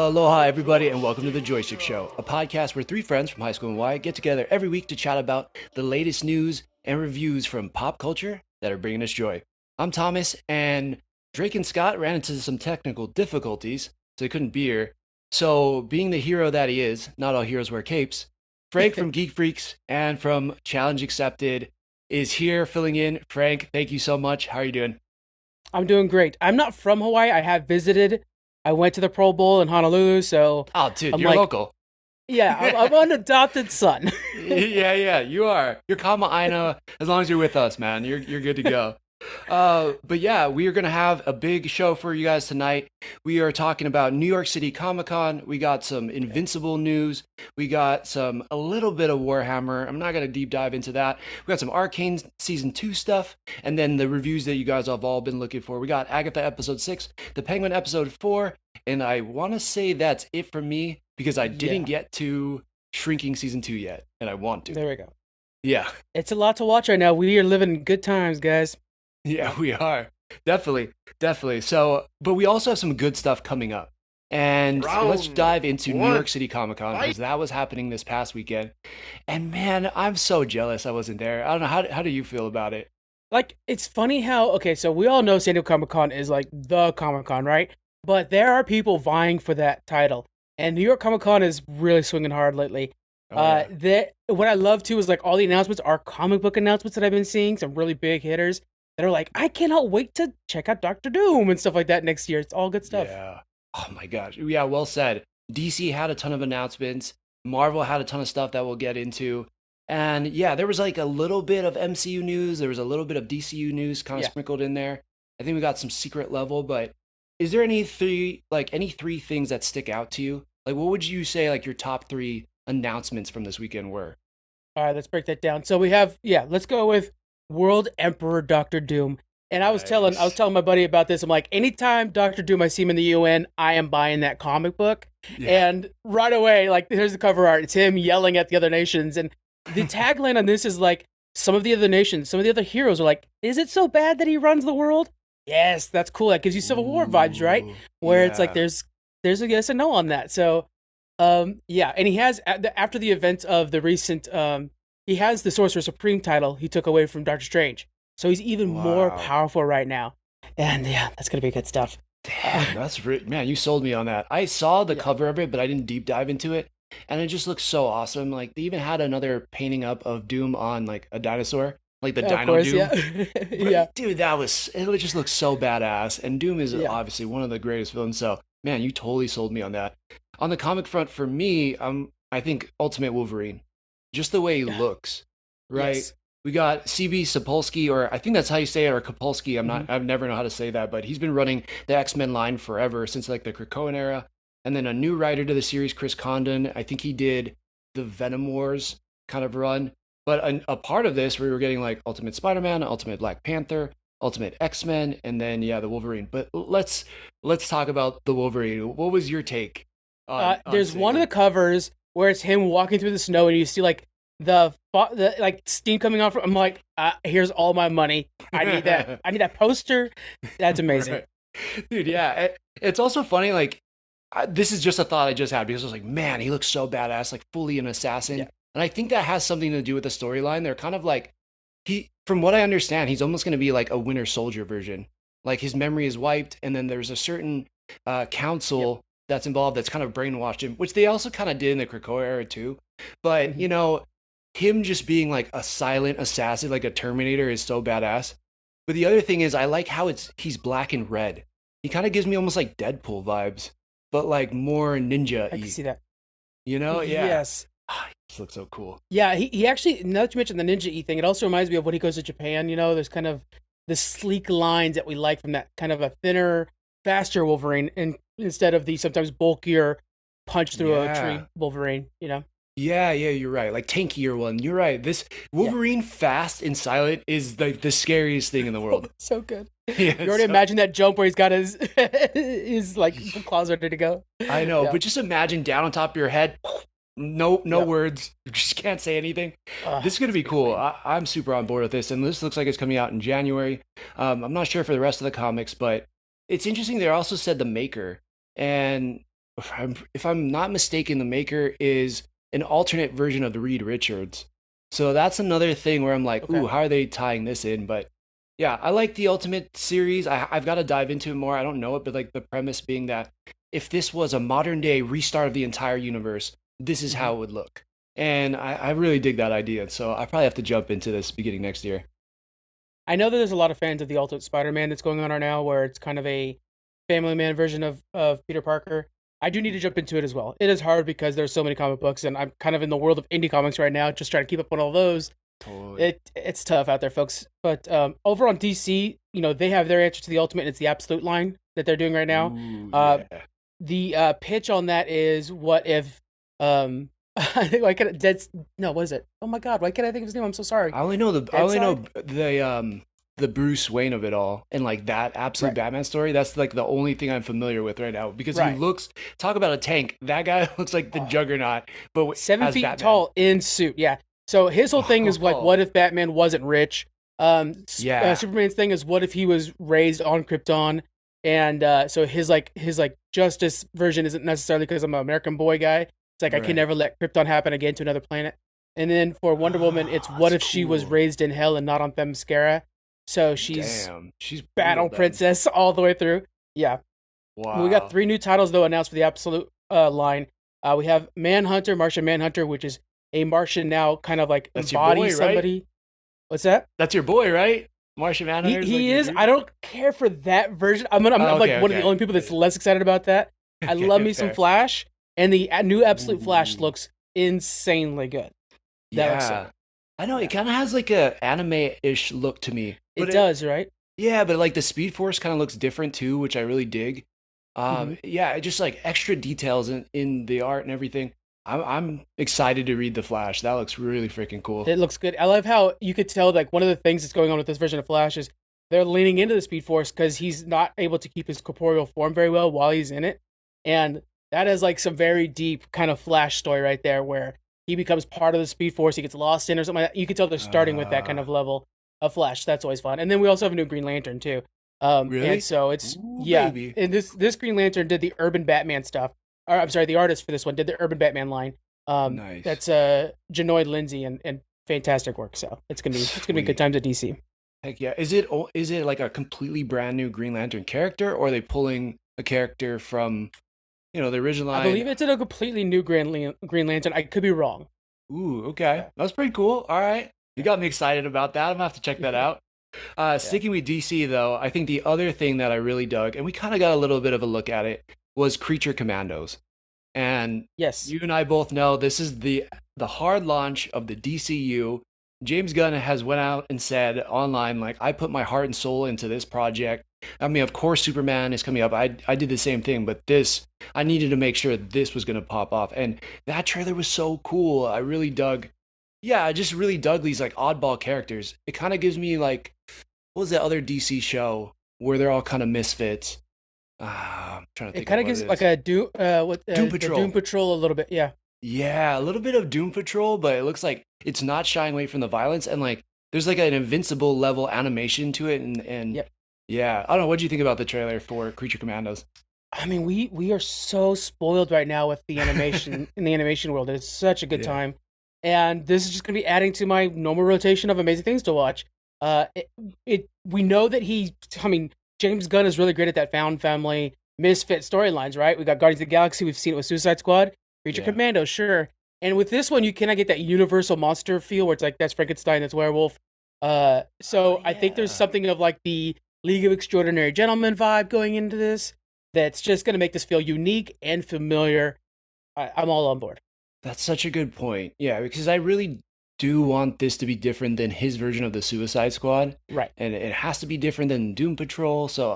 Aloha, everybody, and welcome to The Joystick Show, a podcast where three friends from high school in Hawaii get together every week to chat about the latest news and reviews from pop culture that are bringing us joy. I'm Thomas, and Drake and Scott ran into some technical difficulties, so they couldn't be here. So, being the hero that he is, not all heroes wear capes, Frank from Geek Freaks and from Challenge Accepted is here filling in. Frank, thank you so much. How are you doing? I'm doing great. I'm not from Hawaii. I have visited. I went to the Pro Bowl in Honolulu, so Oh, dude, I'm you're like, local. yeah, I'm an adopted son. Yeah, you are. You're Kama Aina. As long as you're with us, man, you're good to go. But yeah, we are gonna have a big show for you guys tonight. We are talking about New York City Comic Con. We got some Invincible news. We got a little bit of Warhammer. I'm not gonna deep dive into that. We got some Arcane season 2 stuff, and then the reviews that you guys have all been looking for. We got Agatha episode 6, The Penguin episode 4, and I want to say that's it for me because I didn't get to Shrinking season 2 yet, and I want to. There we go. Yeah. It's a lot to watch right now. We are living good times, guys. Yeah, we are. Definitely. So, but we also have some good stuff coming up. And let's dive into New York City Comic Con because that was happening this past weekend. And man, I'm so jealous I wasn't there. I don't know, how do you feel about it? Like, it's funny how, okay, so we all know San Diego Comic Con is like the Comic Con, right? But there are people vying for that title. And New York Comic Con is really swinging hard lately. Oh, yeah. What I love too is like all the announcements are comic book announcements that I've been seeing, some really big hitters that are like, I cannot wait to check out Doctor Doom and stuff like that next year. It's all good stuff. Yeah. Oh my gosh. Yeah, well said. DC had a ton of announcements. Marvel had a ton of stuff that we'll get into. And yeah, there was like a little bit of MCU news. There was a little bit of DCU news kind of sprinkled in there. I think we got some secret level, but is there any three things that stick out to you? Like, what would you say like your top 3 announcements from this weekend were? All right, let's break that down. So we have, let's go with World Emperor Doctor Doom. And I was telling my buddy about this. I'm like, anytime Doctor Doom I see him in the UN, I am buying that comic book. Yeah. And right away, like, here's the cover art. It's him yelling at the other nations. And the tagline on this is like, some of the other nations, some of the other heroes are like, is it so bad that he runs the world? Yes, that's cool. That gives you Civil War vibes, right? Where it's like there's a yes and no on that. So, and he has after the events of the recent, he has the Sorcerer Supreme title he took away from Doctor Strange, so he's even more powerful right now. And yeah, that's gonna be good stuff. Damn, man, you sold me on that. I saw the cover of it, but I didn't deep dive into it, and it just looks so awesome. Like they even had another painting up of Doom on like a dinosaur. Like the Dino course, Doom. Yeah. Dude, it just looks so badass. And Doom is obviously one of the greatest villains. So, man, you totally sold me on that. On the comic front, for me, I think Ultimate Wolverine. Just the way he looks, right? Yes. We got CB Sapolsky, or I think that's how you say it, or Kapolsky. I've never know how to say that, but he's been running the X-Men line forever, since like the Krakoan era. And then a new writer to the series, Chris Condon. I think he did the Venom Wars kind of run. But a part of this, we were getting like Ultimate Spider-Man, Ultimate Black Panther, Ultimate X-Men, and then the Wolverine. But let's talk about the Wolverine. What was your take on there's one of the covers where it's him walking through the snow, and you see like the like steam coming off. I'm like, here's all my money. I need that. I need that poster. That's amazing, right. Dude. Yeah, it's also funny. Like, this is just a thought I just had because I was like, man, he looks so badass, like fully an assassin. Yeah. And I think that has something to do with the storyline. They're kind of like, from what I understand, he's almost going to be like a Winter Soldier version. Like his memory is wiped, and then there's a certain council that's involved that's kind of brainwashed him, which they also kind of did in the Krakoa era too. But him just being like a silent assassin, like a Terminator, is so badass. But the other thing is, I like how he's black and red. He kind of gives me almost like Deadpool vibes, but like more ninja-y. I can see that. Yeah. Yes. This looks so cool. Yeah, he actually, now that you mentioned the ninja-y thing, it also reminds me of when he goes to Japan. There's kind of the sleek lines that we like from that kind of a thinner, faster Wolverine, and instead of the sometimes bulkier punch through a tree Wolverine. Yeah, you're right. Like tankier one. You're right. This Wolverine fast and silent is like the scariest thing in the world. So good. You already imagine that jump where he's got his like claws ready to go. I know, but just imagine down on top of your head. No words. You just can't say anything. This is going to be cool. I'm super on board with this. And this looks like it's coming out in January. I'm not sure for the rest of the comics, but it's interesting. They also said the maker. And if I'm not mistaken, the maker is an alternate version of the Reed Richards. So that's another thing where I'm like, Okay. ooh, how are they tying this in? But yeah, I like the Ultimate series. I've got to dive into it more. I don't know it, but like the premise being that if this was a modern day restart of the entire universe, this is hmm how it would look. And I really dig that idea. So I probably have to jump into this beginning next year. I know that there's a lot of fans of the Ultimate Spider-Man that's going on right now, where it's kind of a Family Man version of Peter Parker. I do need to jump into it as well. It is hard because there's so many comic books, and I'm kind of in the world of indie comics right now, just trying to keep up on all those. Totally. It's tough out there, folks. But over on DC, they have their answer to the Ultimate, and it's the Absolute line that they're doing right now. Ooh, Uh, yeah. the pitch on that is, what if why can't Dead? No, what is it? Oh my God, why can't I think of his name? I'm so sorry. I only know the I Dead only Side? know the Bruce Wayne of it all and like that absolute Right, Batman story. That's like the only thing I'm familiar with right now because he right. looks talk about a tank. That guy looks like the Oh, Juggernaut, but seven as feet Batman. tall in suit. Yeah. So his whole thing is like, Oh, what if Batman wasn't rich? yeah, Superman's thing is, what if he was raised on Krypton? And so his justice version isn't necessarily because I'm an American boy guy. It's like, I can right. never let Krypton happen again to another planet. And then for Wonder Woman, it's, Oh, what that's if she was cool. raised in hell and not on Themyscira? So she's Damn, she's brutal battle then. princess all the way through. Yeah. We got Wow, 3 new titles though announced for the Absolute line. We have Manhunter, Martian Manhunter, which is a Martian now kind of like that's your embodies boy, right? somebody. What's that? That's your boy, right? Martian He Manhunter is like he your is. I dude. don't care for that version. I'm Oh, like okay, one of the okay, only people that's less excited about that. I love okay, me some fair. Flash, and the new Absolute Flash Ooh. looks insanely good. That looks so Yeah. good. I know it Yeah, kind of has like a anime-ish look to me. it does, right? Yeah, but like the Speed Force kind of looks different too, which I really dig. hmm Yeah, just like extra details in the art and everything. I'm excited to read The Flash. That looks really freaking cool. It looks good. I love how you could tell, like, one of the things that's going on with this version of Flash is they're leaning into the Speed Force because he's not able to keep his corporeal form very well while he's in it, and that is like some very deep kind of Flash story right there, where he becomes part of the Speed Force, he gets lost in or something like that. You can tell they're starting with that kind Uh, of level of Flash. That's always fun. And then we also have a new Green Lantern too. And really? so it's, Ooh, yeah. baby. And this Green Lantern did the Urban Batman stuff. Or I'm sorry, the artist for this one did the Urban Batman line. Nice. That's Janoid Lindsay, and fantastic work. So it's gonna be good Sweet. times at DC. Heck yeah. Is it like a completely brand new Green Lantern character, or are they pulling a character from, the original I line? believe it's in a completely new Green Lantern. I could be wrong. Ooh, okay. Yeah, That's pretty cool. All right. You yeah, got me excited about that. I'm gonna have to check that out. yeah. Sticking with DC though, I think the other thing that I really dug, and we kind of got a little bit of a look at it, was Creature Commandos. And Yes. you and I both know this is the hard launch of the DCU. James Gunn has went out and said online, like, I put my heart and soul into this project. I mean, of course, Superman is coming up. I did the same thing, but this, I needed to make sure this was going to pop off. And that trailer was so cool. I really dug, yeah, I just really dug these like oddball characters. It kind of gives me like, what was that other DC show where they're all kind of misfits? I'm trying to It think of kind of what gives it like is. a Doom, Doom the Doom Patrol. Patrol a little bit. Yeah. Yeah, a little bit of Doom Patrol, but it looks like it's not shying away from the violence and like there's like an invincible level animation to it and Yep. yeah, I don't know. What do you think about the trailer for Creature Commandos? I mean, we are so spoiled right now with the animation in the animation world. It's such a good Yeah. time, and this is just going to be adding to my normal rotation of amazing things to watch. It, we know that I mean, James Gunn is really great at that found family misfit storylines, right? We got Guardians of the Galaxy. We've seen it with Suicide Squad, Creature Yeah. Commando, sure. And with this one, you cannot get that universal monster feel where it's like, that's Frankenstein, that's werewolf. Oh So I think there's yeah. something of like the League of Extraordinary Gentlemen vibe going into this that's just going to make this feel unique and familiar. I'm all on board. That's such a good point. Yeah, because I really do want this to be different than his version of the Suicide Squad. Right. And it has to be different than Doom Patrol. So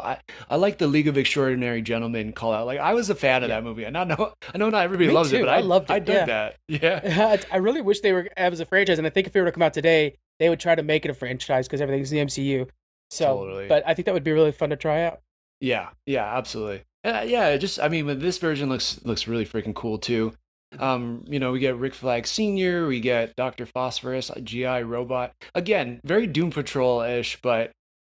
I like the League of Extraordinary Gentlemen call out. Like I was a fan of Yeah. that movie. I know not everybody Me loves it, too. but I I loved I it. dug Yeah. that. Yeah. I really wish they were as a franchise, and I think if it were to come out today, they would try to make it a franchise because everything's the MCU. So, Totally. but I think that would be really fun to try out. Yeah, yeah, absolutely. Yeah, it just I mean, but this version looks really freaking cool too. We get Rick Flag Sr., we get Dr. Phosphorus, a GI robot. Again, very Doom Patrol-ish, but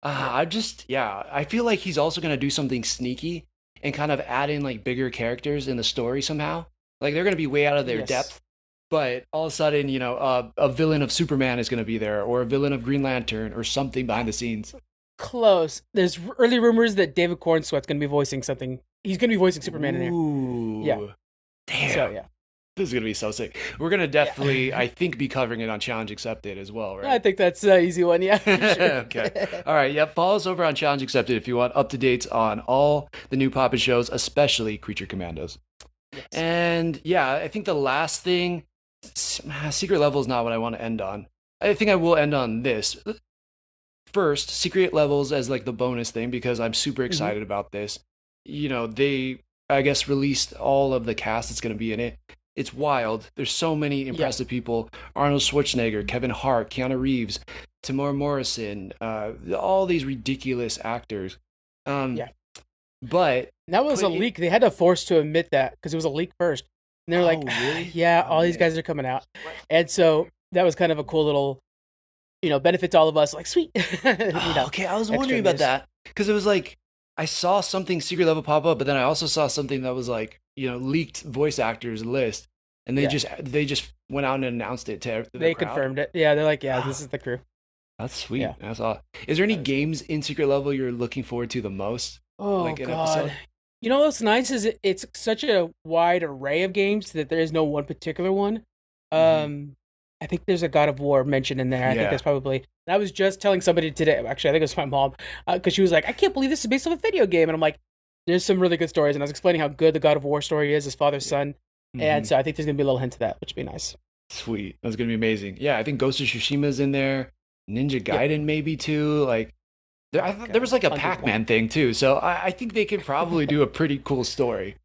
Yeah. I feel like he's also gonna do something sneaky and kind of add in like bigger characters in the story somehow. Like they're going to be way out of their depth, but all of a sudden, a villain of Superman is going to be there, or a villain of Green Lantern, or something behind the scenes. Close. There's early rumors that David Cornsweet's going to be voicing something. He's going to be voicing Superman in there. Ooh. Yeah. Damn. So, yeah. This is going to be so sick. We're going to definitely, I think, be covering it on Challenge Accepted as well, right? I think that's an easy one, yeah. Sure. Okay. All right. Yep. Follow us over on Challenge Accepted if you want up-to-dates on all the new Poppin' shows, especially Creature Commandos. Yes. And yeah, I think the last thing, Secret Level is not what I want to end on. I think I will end on this. First, Secret Levels as like the bonus thing, because I'm super excited about this. They, I guess, released all of the cast that's going to be in it. It's wild. There's so many impressive people. Arnold Schwarzenegger, Kevin Hart, Keanu Reeves, Tamora Morrison, all these ridiculous actors. But that was a leak. They had to force to admit that because it was a leak first. And they're like, really? All these guys are coming out. And so that was kind of a cool little, benefit to all of us. Like, sweet. Okay, I was wondering about that because it was like, I saw something Secret Level pop up, but then I also saw something that was like, leaked voice actors list. And they just went out and announced it to the crowd. Confirmed it. Yeah, they're like, this is the crew. That's sweet. Yeah. That's awesome. Is there any games in Secret Level you're looking forward to the most? Oh, like God. What's nice is it's such a wide array of games that there is no one particular one. I think there's a God of War mentioned in there. I think that's probably... And I was just telling somebody today, actually, I think it was my mom, because she was like, I can't believe this is based on a video game. And I'm like, there's some really good stories. And I was explaining how good the God of War story is, his father's son. And so I think there's going to be a little hint to that, which would be nice. Sweet. That's going to be amazing. Yeah, I think Ghost of Tsushima's in there. Ninja Gaiden maybe too. Like, there was like a Pac-Man thing too. So I think they could probably do a pretty cool story.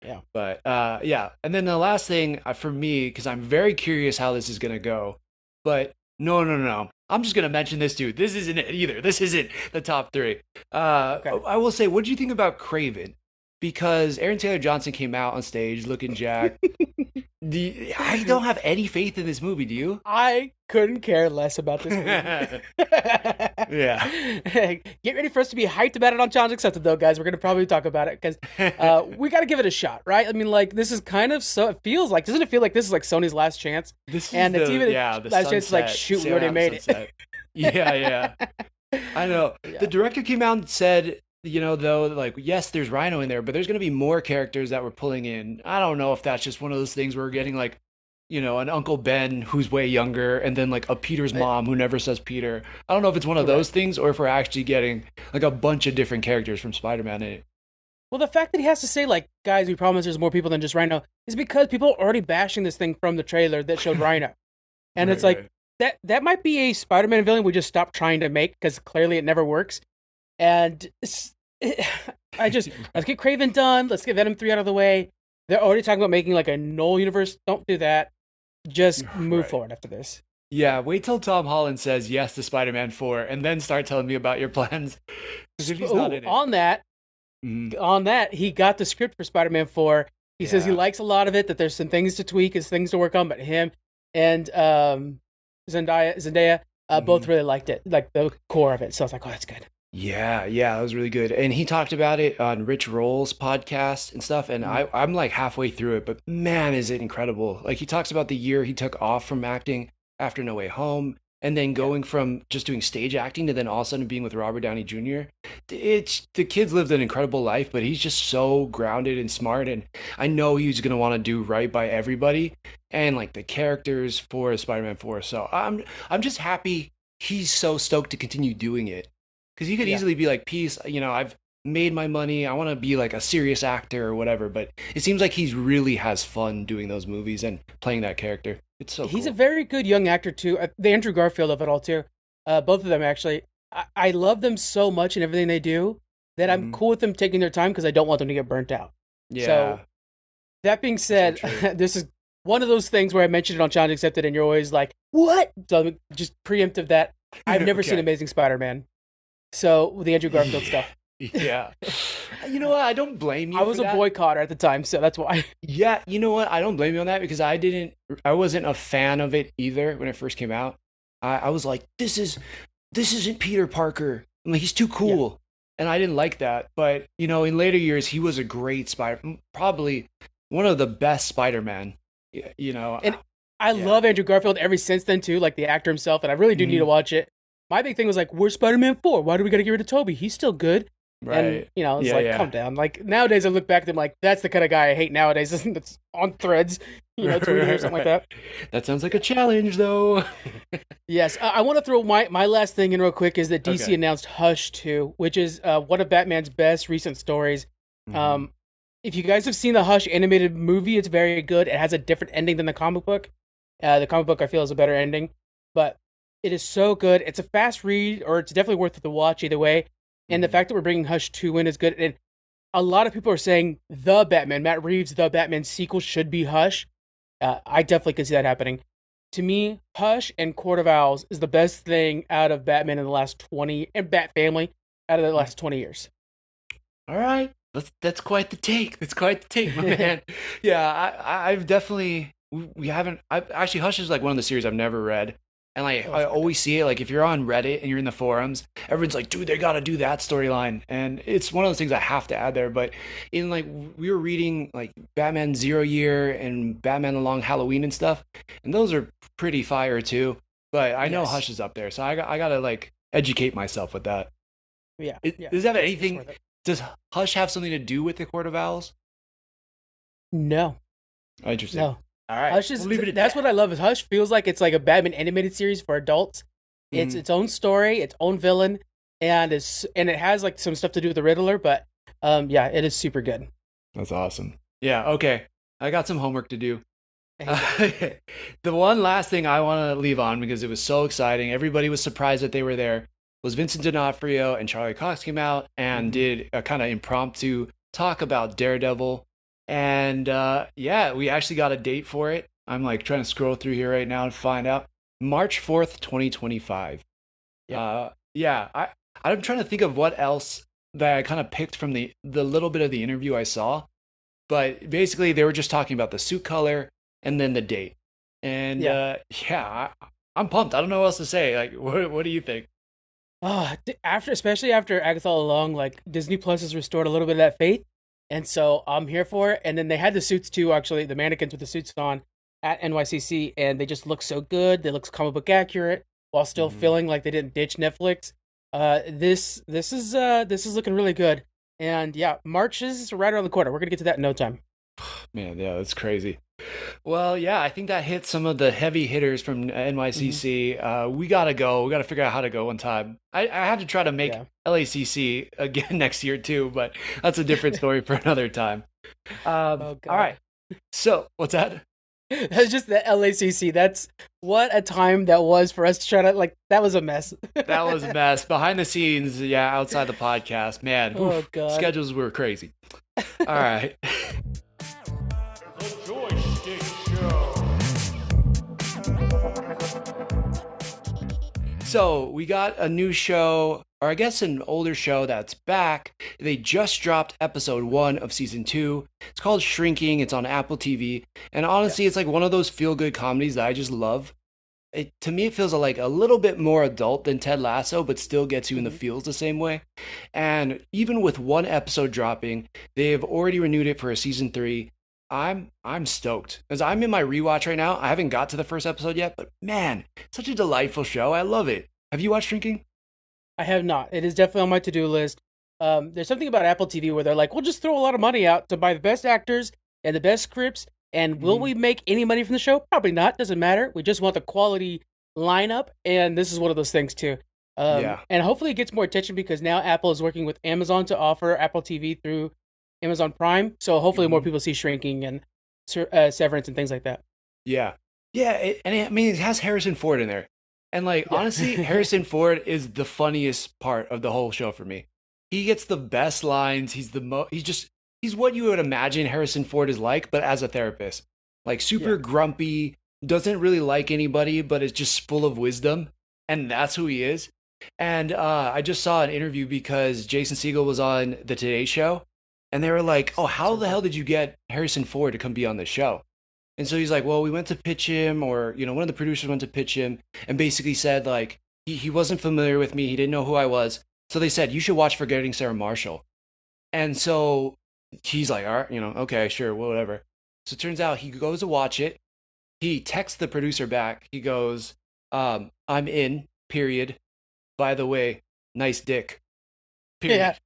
Yeah. But and then the last thing for me, because I'm very curious how this is going to go, but no. I'm just going to mention this too. This isn't it either. This isn't the top 3. I will say, what did you think about Kraven? Because Aaron Taylor Johnson came out on stage looking jacked. I don't have any faith in this movie, do you? I couldn't care less about this movie. Yeah. Get ready for us to be hyped about it on Challenge Accepted, though, guys. We're going to probably talk about it because we got to give it a shot, right? I mean, like, this is kind of it feels like, doesn't it feel like this is like Sony's last chance? It's even last chance to like, shoot, we already made it. Yeah. I know. Yeah. The director came out and said, though, like, yes, there's Rhino in there, but there's going to be more characters that we're pulling in. I don't know if that's just one of those things where we're getting, like, an Uncle Ben who's way younger, and then, like, a Peter's mom who never says Peter. I don't know if it's one of those things, or if we're actually getting, like, a bunch of different characters from Spider-Man in it. Well, the fact that he has to say, like, guys, we promise there's more people than just Rhino, is because people are already bashing this thing from the trailer that showed Rhino. And it's like, that might be a Spider-Man villain we just stopped trying to make, because clearly it never works. And let's get Kraven done. Let's get Venom 3 out of the way. They're already talking about making like a null universe. Don't do that. Just move forward after this. Yeah, wait till Tom Holland says yes to Spider-Man 4 and then start telling me about your plans. If he's not in it. On that, he got the script for Spider-Man 4. He says he likes a lot of it, that there's some things to tweak, and things to work on, but him and Zendaya both really liked it, like the core of it. So I was like, oh, that's good. Yeah, that was really good. And he talked about it on Rich Roll's podcast and stuff. And I'm like halfway through it, but man, is it incredible. Like, he talks about the year he took off from acting after No Way Home, and then going from just doing stage acting to then all of a sudden being with Robert Downey Jr. The kid's lived an incredible life, but he's just so grounded and smart. And I know he's going to want to do right by everybody and like the characters for Spider-Man 4. So I'm just happy he's so stoked to continue doing it. Because he could easily be like, peace, I've made my money. I want to be like a serious actor or whatever. But it seems like he really has fun doing those movies and playing that character. It's so He's cool. a very good young actor, too. The Andrew Garfield of it all, too. Both of them, actually. I love them so much in everything they do that I'm cool with them taking their time because I don't want them to get burnt out. Yeah. So, that being said, this is one of those things where I mentioned it on Challenge Accepted and you're always like, what? So just preemptive that I've never seen Amazing Spider-Man. So, the Andrew Garfield stuff. Yeah. You know what? I don't blame you. I was a boycotter at the time, so that's why. Yeah, you know what? I don't blame you on that because I wasn't a fan of it either when it first came out. I was like, this isn't Peter Parker. I'm like, he's too cool. and I didn't like that. But in later years, he was a great Spider, probably one of the best Spider-Man. And I Yeah. love Andrew Garfield ever since then too, like the actor himself, and I really do need to Mhm. watch it. My big thing was like, where's Spider-Man 4? Why do we gotta get rid of Toby? He's still good. And Right. it's Yeah, like, yeah. calm down. Like nowadays I look back at him like that's the kind of guy I hate nowadays. That's on threads, tweeting or Right, something like right. that. That sounds like a challenge, though. Yes, I want to throw my last thing in real quick is that DC Okay. announced Hush 2, which is one of Batman's best recent stories. Hmm. Um, if you guys have seen the Hush animated movie, it's very good. It has a different ending than the comic book. The comic book I feel is a better ending, but it is so good. It's a fast read, or it's definitely worth the watch either way. And the Hmm. fact that we're bringing Hush 2 in is good. And a lot of people are saying the Batman, Matt Reeves, the Batman sequel should be Hush. I definitely can see that happening. To me, Hush and Court of Owls is the best thing out of Batman in the last 20, and Bat Family out of the last 20 years. All right. That's quite the take. That's quite the take, my man. Yeah, I've definitely we haven't. I actually Hush is like one of the series I've never read, and like Oh, I it's really good. always see it. Like if you're on Reddit and you're in the forums, everyone's like, "Dude, they got to do that storyline," and it's one of those things I have to add there. But in like we were reading like Batman Zero Year and Batman Along Halloween and stuff, and those are pretty fire too. But I know Yes. Hush is up there, so I gotta like educate myself with that. Yeah. Yeah. Does that have It's anything? worth it. Does Hush have something to do with the Court of Owls? No. Oh, interesting. No. All right, Hush we'll is leave it at that's that. what I love. Is Hush feels like it's like a Batman animated series for adults. It's Mhm. its own story, its own villain, and it has like some stuff to do with the Riddler. But yeah, it is super good. That's awesome. Yeah. Okay. I got some homework to do. Hey, yeah. Uh, the one last thing I want to leave on because it was so exciting. Everybody was surprised that they were there. Was Vincent D'Onofrio and Charlie Cox came out and Hmm. did a kind of impromptu talk about Daredevil, and yeah, we actually got a date for it. I'm like trying to scroll through here right now to find out. March 4th, 2025. Yep. Yeah, I'm trying to think of what else that I kind of picked from the little bit of the interview I saw, but basically they were just talking about the suit color and then the date. And Yeah. yeah, I'm pumped. I don't know what else to say. Like, what do you think? Especially after Agatha all along, like Disney Plus has restored a little bit of that faith, and so I'm here for it. And then they had the suits too, actually, the mannequins with the suits on at NYCC, and they just look so good. They look comic book accurate while still Mhm. feeling like they didn't ditch Netflix. This is looking really good, and yeah, March is right around the corner. We're gonna get to that in no time. Man, yeah, that's crazy. Well, yeah, I think that hits some of the heavy hitters from Hmm. NYCC. We gotta go. We gotta figure out how to go one time. I had to try to make Yeah. LACC again next year too, but that's a different story for another time. Oh All right. God. So what's that? That's just the LACC. That's what a time that was for us to try to like. That was a mess. That was a mess. Behind the scenes, yeah, outside the podcast, man, Oh oof, God. schedules were crazy. All right. The Joystick Show. So we got a new show, or I guess an older show that's back. They just dropped episode 1 of season 2. It's called Shrinking. It's on Apple TV. And Yeah. honestly, it's like one of those feel good comedies that I just love. To me, it feels like a little bit more adult than Ted Lasso, but still gets you in the Hmm. feels the same way. And even with one episode dropping, they have already renewed it for a season 3. I'm stoked because I'm in my rewatch right now. I haven't got to the first episode yet, but man, such a delightful show. I love it. Have you watched Shrinking? I have not. It is definitely on my to-do list. There's something about Apple TV where they're like, we'll just throw a lot of money out to buy the best actors and the best scripts. And will Hmm. we make any money from the show? Probably not. Doesn't matter. We just want the quality lineup, and this is one of those things too. Yeah. And hopefully it gets more attention because now Apple is working with Amazon to offer Apple TV through Amazon Prime. So hopefully more Hmm. people see Shrinking and Severance and things like that. Yeah. Yeah. I mean, it has Harrison Ford in there. And like, Yeah. honestly, Harrison Ford is the funniest part of the whole show for me. He gets the best lines. He's what you would imagine Harrison Ford is like, but as a therapist. Like Yeah. super grumpy, doesn't really like anybody, but is just full of wisdom. And that's who he is. And I just saw an interview because Jason Segel was on the Today Show. And they were like, oh, how So the cool. hell did you get Harrison Ford to come be on the show? And so he's like, well, we went to pitch him, or, one of the producers went to pitch him and basically said, like, he wasn't familiar with me. He didn't know who I was. So they said, you should watch Forgetting Sarah Marshall. And so he's like, all right, okay, sure, whatever. So it turns out he goes to watch it. He texts the producer back. He goes, I'm in, period. By the way, nice dick. Period.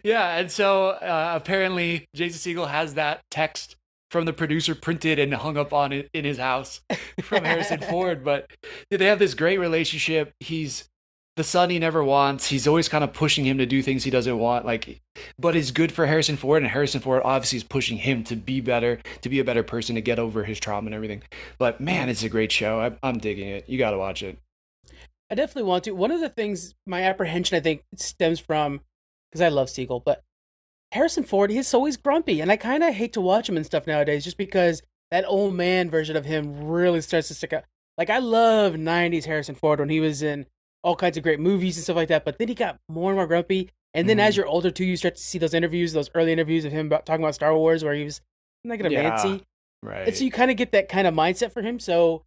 Yeah. And so apparently Jason Segel has that text from the producer printed and hung up on it in his house from Harrison Ford. But they have this great relationship. He's the son he never wants. He's always kind of pushing him to do things he doesn't want. But it's good for Harrison Ford, and Harrison Ford obviously is pushing him to be better, to be a better person, to get over his trauma and everything. But man, it's a great show. I'm digging it. You got to watch it. I definitely want to. One of the things, my apprehension, I think, stems from, because I love Siegel, but Harrison Ford, he's always grumpy, and I kind of hate to watch him and stuff nowadays, just because that old man version of him really starts to stick out. Like, I love 90s Harrison Ford when he was in all kinds of great movies and stuff like that, but then he got more and more grumpy, and then as you're older, too, you start to see those interviews, those early interviews of him talking about Star Wars, where he was negative Nancy. Right. And so you kind of get that kind of mindset for him, so...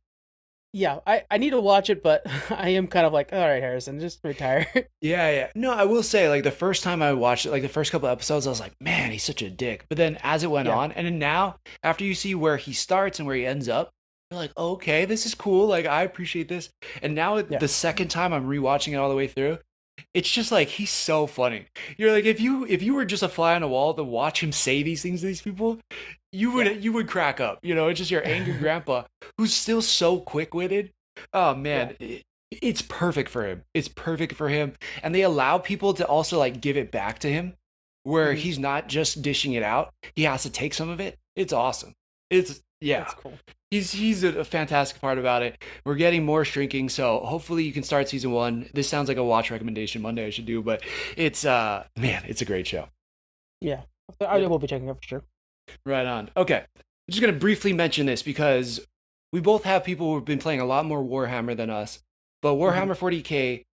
Yeah, I need to watch it, but I am kind of like, all right, Harrison, just retire. Yeah. No, I will say, like, the first time I watched it, like, the first couple episodes, I was like, man, he's such a dick. But then as it went on, and then now, after you see where he starts and where he ends up, you're like, okay, this is cool. Like, I appreciate this. And now the second time I'm rewatching it all the way through, it's just like, he's so funny. You're like, if you were just a fly on the wall to watch him say these things to these people, you would crack up. It's just your angry grandpa who's still so quick-witted. Oh man, it's perfect for him. It's perfect for him. And they allow people to also like give it back to him, where he's not just dishing it out. He has to take some of it. It's awesome. That's cool. He's a fantastic part about it. We're getting more shrinking, so hopefully you can start season 1. This sounds like a watch recommendation Monday I should do, but it's man, it's a great show. Yeah, I will be checking it for sure. Right on. Okay, I'm just gonna briefly mention this because we both have people who've been playing a lot more Warhammer than us, but Warhammer 40K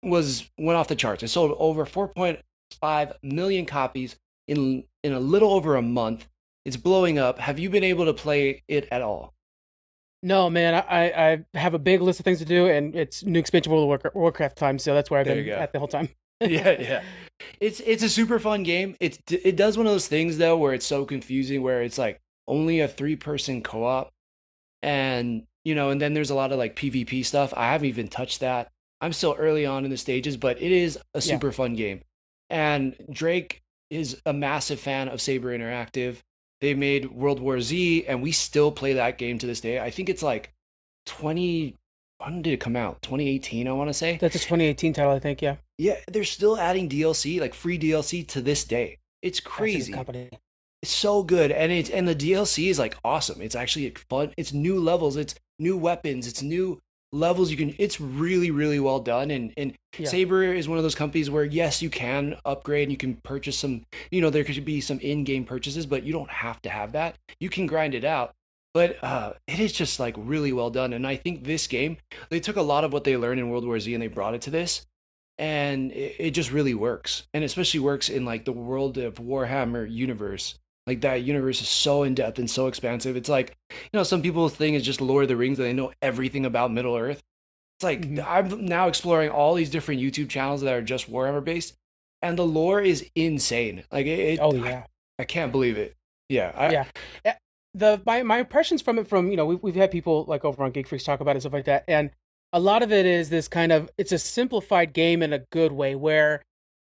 went off the charts. It sold over 4.5 million copies in a little over a month. It's blowing up. Have you been able to play it at all? No, man, I have a big list of things to do, and it's new expansion World of Warcraft time, so that's where I've been at the whole time. Yeah. It's a super fun game. It does one of those things though where it's so confusing, where it's like only a 3-person co-op, and and then there's a lot of like PvP stuff. I haven't even touched that. I'm still early on in the stages, but it is a super fun game. And Drake is a massive fan of Saber Interactive. They made World War Z, and we still play that game to this day. I think it's like when did it come out? 2018, I want to say. That's a 2018 title, I think, yeah. Yeah, they're still adding DLC, like free DLC to this day. It's crazy. It's so good, and the DLC is like awesome. It's actually fun. It's new levels, it's new weapons, it's new levels it's really, really well done. And Saber is one of those companies where yes, you can upgrade and you can purchase some, there could be some in-game purchases, but you don't have to have that. You can grind it out. But it is just like really well done. And I think this game, they took a lot of what they learned in World War Z and they brought it to this. And it just really works. And especially works in like the World of Warhammer universe. Like that universe is so in-depth and so expansive. It's like, some people's thing is just Lord of the Rings and they know everything about Middle Earth. It's like, I'm now exploring all these different YouTube channels that are just Warhammer based. And the lore is insane. Like I can't believe it. Yeah. My impressions from it, we've had people like over on Geek Freaks talk about it and stuff like that, and a lot of it is this kind of, it's a simplified game in a good way, where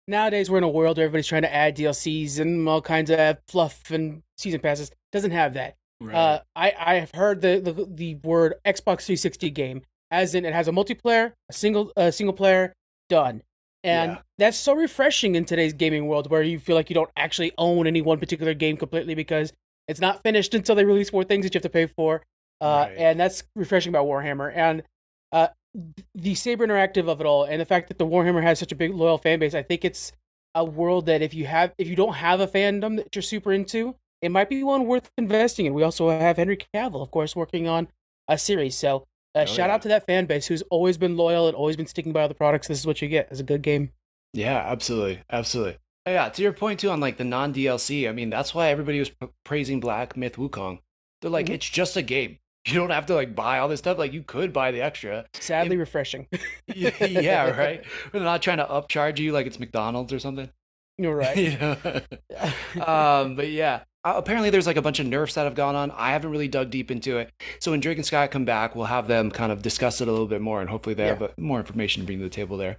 nowadays we're in a world where everybody's trying to add DLCs and all kinds of fluff and season passes. Doesn't have that. Right. I have heard the word Xbox 360 game, as in it has a multiplayer, a single player, done. And that's so refreshing in today's gaming world, where you feel like you don't actually own any one particular game completely because it's not finished until they release more things that you have to pay for. And that's refreshing about Warhammer. And the Saber Interactive of it all, and the fact that the Warhammer has such a big loyal fan base, I think it's a world that if you don't have a fandom that you're super into, it might be one worth investing in. We also have Henry Cavill, of course, working on a series. So shout out to that fan base who's always been loyal and always been sticking by the products. This is what you get. It's a good game. Yeah, absolutely. Yeah, to your point too on like the non-DLC, I mean, that's why everybody was praising Black Myth Wukong. They're like, it's just a game. You don't have to like buy all this stuff. Like you could buy the extra. Sadly refreshing. Yeah, right. They're not trying to upcharge you like it's McDonald's or something. You're right. You know? But yeah, apparently there's like a bunch of nerfs that have gone on. I haven't really dug deep into it. So when Drake and Scott come back, we'll have them kind of discuss it a little bit more, and hopefully they have more information to bring to the table there.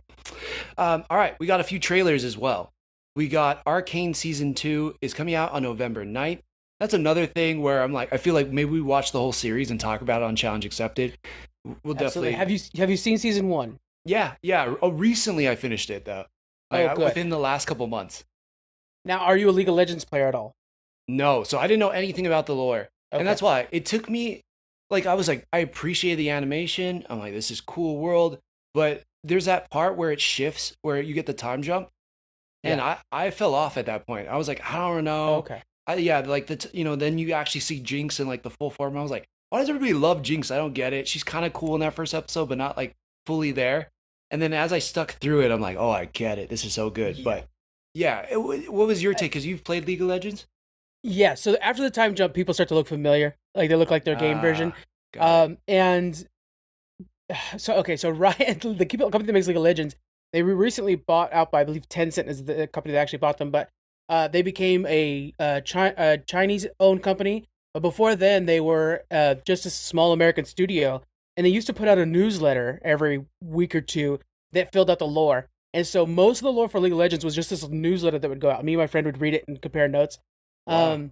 All right, we got a few trailers as well. We got Arcane Season 2 is coming out on November 9th. That's another thing where I'm like, I feel like maybe we watch the whole series and talk about it on Challenge Accepted. We'll Absolutely. definitely. Have you seen season 1? Yeah, yeah. Oh, recently I finished it though. Like, good. within the last couple months. Now, are you a League of Legends player at all? No, so I didn't know anything about the lore, Okay. and that's why it took me. Like I was like, I appreciate the animation. I'm like, this is cool world, but there's that part where it shifts, where you get the time jump, and I fell off at that point. I was like, I don't know. Okay. Yeah, like then you actually see Jinx in like the full form. I was like, why does everybody love Jinx? I don't get it. She's kind of cool in that first episode, but not like fully there. And then as I stuck through it, I'm like, oh, I get it. This is so good. Yeah. But yeah, what was your take? Because you've played League of Legends. Yeah, so after the time jump, people start to look familiar. Like they look like their game version. Got it. And so Riot, the company that makes League of Legends, they were recently bought out by, I believe, Tencent is the company that actually bought them, but they became a Chinese-owned company. But before then, they were just a small American studio, and they used to put out a newsletter every week or two that filled out the lore. And so most of the lore for League of Legends was just this newsletter that would go out. Me and my friend would read it and compare notes. Wow.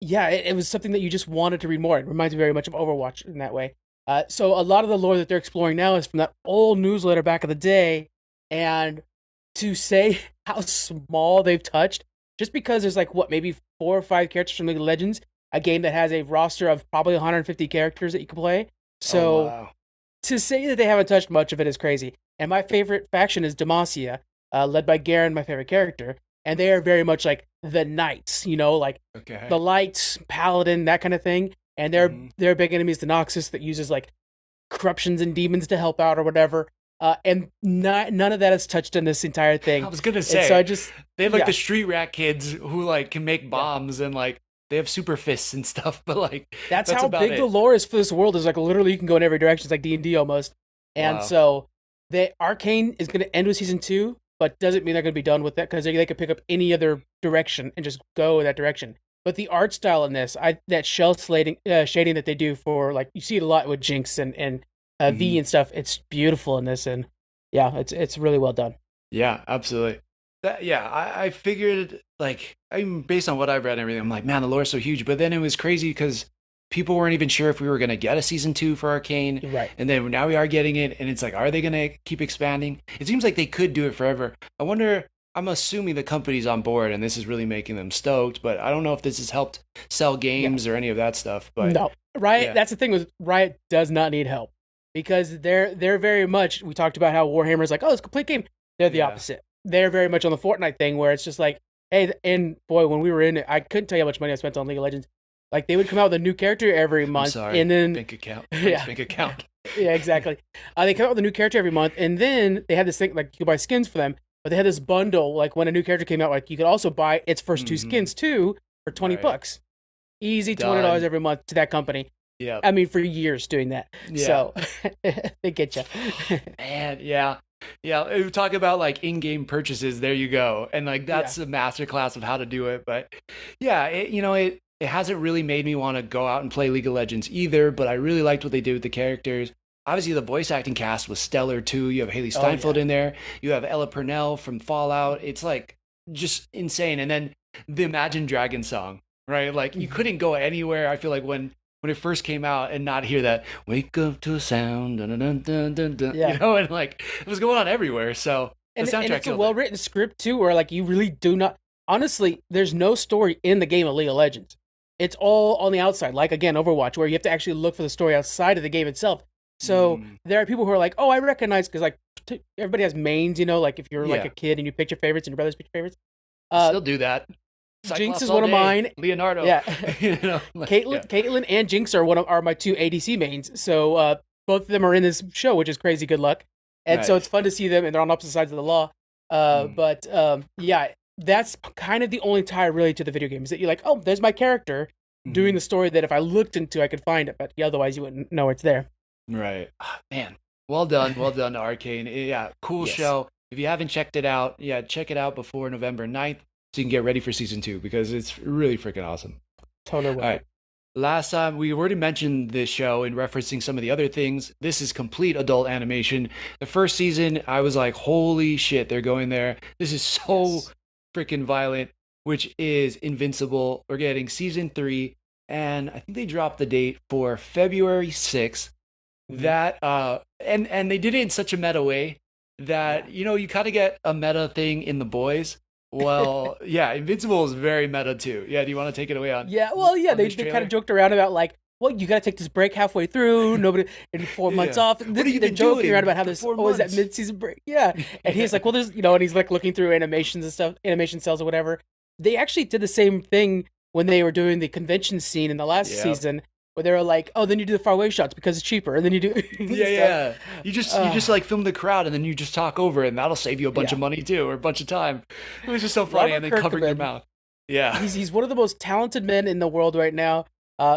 Yeah, it was something that you just wanted to read more. It reminds me very much of Overwatch in that way. So a lot of the lore that they're exploring now is from that old newsletter back in the day. And to say how small they've touched, just because there's like, maybe 4 or 5 characters from League of Legends, a game that has a roster of probably 150 characters that you can play. So wow. To say that they haven't touched much of it is crazy. And my favorite faction is Demacia, led by Garen, my favorite character. And they are very much like the knights, like the lights, paladin, that kind of thing. And their big enemy is the Noxus that uses like corruptions and demons to help out or whatever. And none of that is touched in this entire thing. I was gonna say, so they have like the street rat kids who like can make bombs and like they have super fists and stuff, but like that's how big the lore is for this world. Is like literally you can go in every direction. It's like D&D almost. And so the Arcane is going to end with season 2, but doesn't mean they're going to be done with that because they could pick up any other direction and just go that direction. But the art style in this, that shell shading that they do for like you see it a lot with Jinx and V and stuff. It's beautiful in this, and yeah, it's really well done. Yeah, absolutely. I figured like based on what I've read and everything, I'm like, man, the lore is so huge. But then it was crazy because people weren't even sure if we were going to get a season 2 for Arcane. Right. And then now we are getting it. And it's like, are they going to keep expanding? It seems like they could do it forever. I wonder, I'm assuming the company's on board and this is really making them stoked, but I don't know if this has helped sell games or any of that stuff. But no, Riot, that's the thing with Riot does not need help because they're very much, we talked about how Warhammer is like, oh, it's a complete game. They're the opposite. They're very much on the Fortnite thing where it's just like, hey, and boy, when we were in it, I couldn't tell you how much money I spent on League of Legends. Like they would come out with a new character every month, and then bank account, bank account. Yeah, exactly. They come out with a new character every month, and then they had this thing like you could buy skins for them, but they had this bundle like when a new character came out, like you could also buy its first 2 skins too for $20, easy $20 every month to that company. Yeah, I mean for years doing that. Yeah. So they get you. Man, yeah. We talk about like in-game purchases. There you go, and like that's a masterclass of how to do it. But yeah, it hasn't really made me want to go out and play League of Legends either, but I really liked what they did with the characters. Obviously, the voice acting cast was stellar too. You have Haley Steinfeld in there. You have Ella Purnell from Fallout. It's like just insane. And then the Imagine Dragons song, right? Like you couldn't go anywhere. I feel like when it first came out and not hear that "Wake Up to a Sound," dun, dun, dun, dun, dun, and like it was going on everywhere. So and it's a well-written script too, where like you really do not. Honestly, there's no story in the game of League of Legends. It's all on the outside, like, again, Overwatch, where you have to actually look for the story outside of the game itself. So there are people who are like, oh, I recognize, because, like, everybody has mains, like, if you're, like, a kid and you pick your favorites and your brothers pick your favorits. Still do that. Jinx is one of mine. Leonardo. Yeah. Caitlyn and Jinx are my 2 ADC mains. So both of them are in this show, which is crazy good luck. And so it's fun to see them, and they're on opposite sides of the law. But that's kind of the only tie really to the video game is that you're like, oh, there's my character, doing the story that if I looked into, I could find it, but otherwise you wouldn't know it's there. Right. Man, well done. Well done, Arcane. Yeah, cool show. If you haven't checked it out, check it out before November 9th so you can get ready for season 2 because it's really freaking awesome. Totally. All right. Last time, we already mentioned this show in referencing some of the other things. This is complete adult animation. The first season, I was like, holy shit, they're going there. This is so freaking violent, which is Invincible. We're getting season 3, and I think they dropped the date for February 6th. That, and they did it in such a meta way that, you kind of get a meta thing in The Boys. Well, yeah, Invincible is very meta too. Yeah, do you want to take it away on? Yeah, well, yeah, they kind of joked around about like, well, you got to take this break halfway through. Nobody in 4 months off. What have you They're been joking doing around about how this is that mid-season break. Yeah, and he's like, well, there's and he's like looking through animations and stuff, animation cells or whatever. They actually did the same thing when they were doing the convention scene in the last season. Where they were like, oh, then you do the far away shots because it's cheaper, and then you do You just like film the crowd, and then you just talk over it, and that'll save you a bunch of money too, or a bunch of time. It was just so funny, and then covering your mouth. Yeah, he's one of the most talented men in the world right now.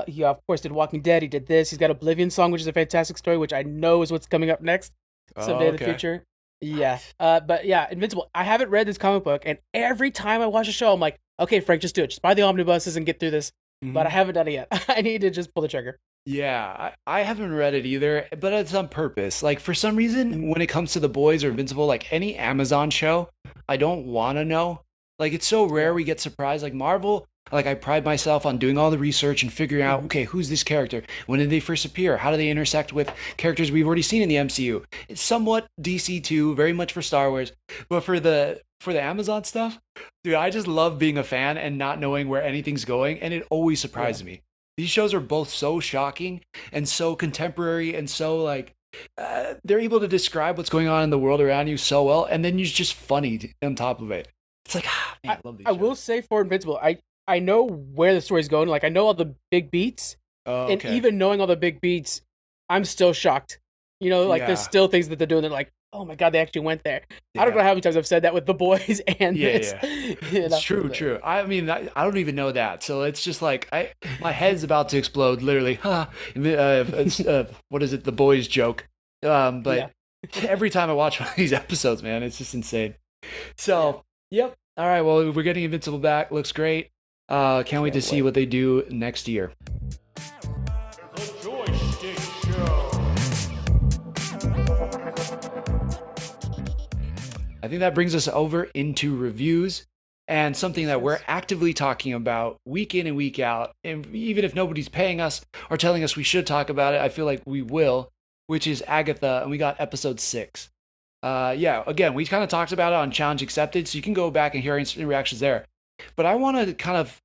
He of course did Walking Dead. He did this. He's got Oblivion Song, which is a fantastic story, which I know is what's coming up next someday in the future. Yeah, but yeah, Invincible. I haven't read this comic book, and every time I watch a show, I'm like, okay, Frank, just do it. Just buy the omnibuses and get through this. But I haven't done it yet. I need to just pull the trigger. Yeah, I haven't read it either, but it's on purpose. Like, for some reason, when it comes to The Boys or Invincible, like any Amazon show, I don't want to know. Like, it's so rare we get surprised. Like, Marvel, like, I pride myself on doing all the research and figuring out, okay, who's this character? When did they first appear? How do they intersect with characters we've already seen in the MCU? It's somewhat DC too, very much for Star Wars. But for the Amazon stuff, dude, I just love being a fan and not knowing where anything's going, and it always surprises me. These shows are both so shocking and so contemporary and so like they're able to describe what's going on in the world around you so well, and then you're just funny on top of it. It's like, man, I love these shows. I will say for Invincible, I know where the story's going. Like, I know all the big beats, and even knowing all the big beats, I'm still shocked. There's still things that they're doing. They're like, oh my god, they actually went there. I don't know how many times I've said that with The Boys and this. It's true. I mean, I don't even know that. So it's just like, my head's about to explode, literally. What is it? The Boys joke. But every time I watch one of these episodes, man, it's just insane. So, yep. All right, well, we're getting Invincible back. Looks great. Can't wait to see what they do next year. The Joystick Show. I think that brings us over into reviews and something that we're actively talking about week in and week out. And even if nobody's paying us or telling us we should talk about it, I feel like we will, which is Agatha. And we got episode 6. Again, we kind of talked about it on Challenge Accepted, so you can go back and hear instant reactions there. But I want to kind of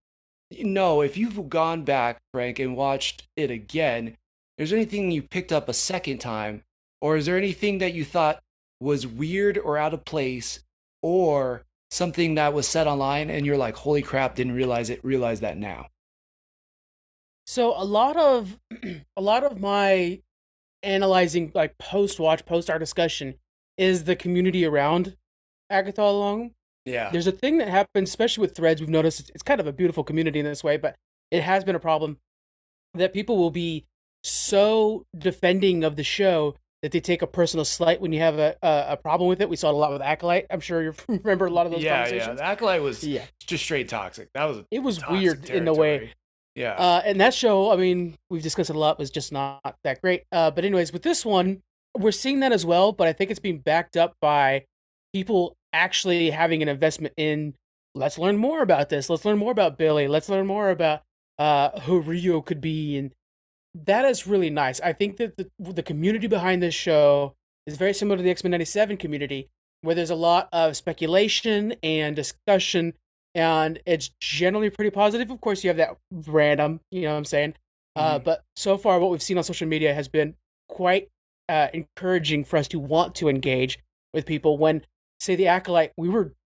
know if you've gone back, Frank, and watched it again, is there anything you picked up a second time? Or is there anything that you thought was weird or out of place, or something that was said online and you're like, holy crap, didn't realize that now? So a lot of my analyzing, like post-art discussion, is the community around Agatha all along. Yeah. There's a thing that happens, especially with threads. We've noticed it's kind of a beautiful community in this way, but it has been a problem that people will be so defending of the show that they take a personal slight when you have a problem with it. We saw it a lot with Acolyte. I'm sure you remember a lot of those conversations. Yeah, the Acolyte was just straight toxic. It was weird in a way. Yeah. And that show, I mean, we've discussed it a lot, was just not that great. But anyways, with this one, we're seeing that as well, but I think it's being backed up by people actually having an investment in, let's learn more about this. Let's learn more about Billy. Let's learn more about who Rio could be. And that is really nice. I think that the community behind this show is very similar to the X-Men 97 community, where there's a lot of speculation and discussion, and it's generally pretty positive. Of course, you have that random, you know what I'm saying? But so far, what we've seen on social media has been quite encouraging for us to want to engage with people. When, say, the Acolyte,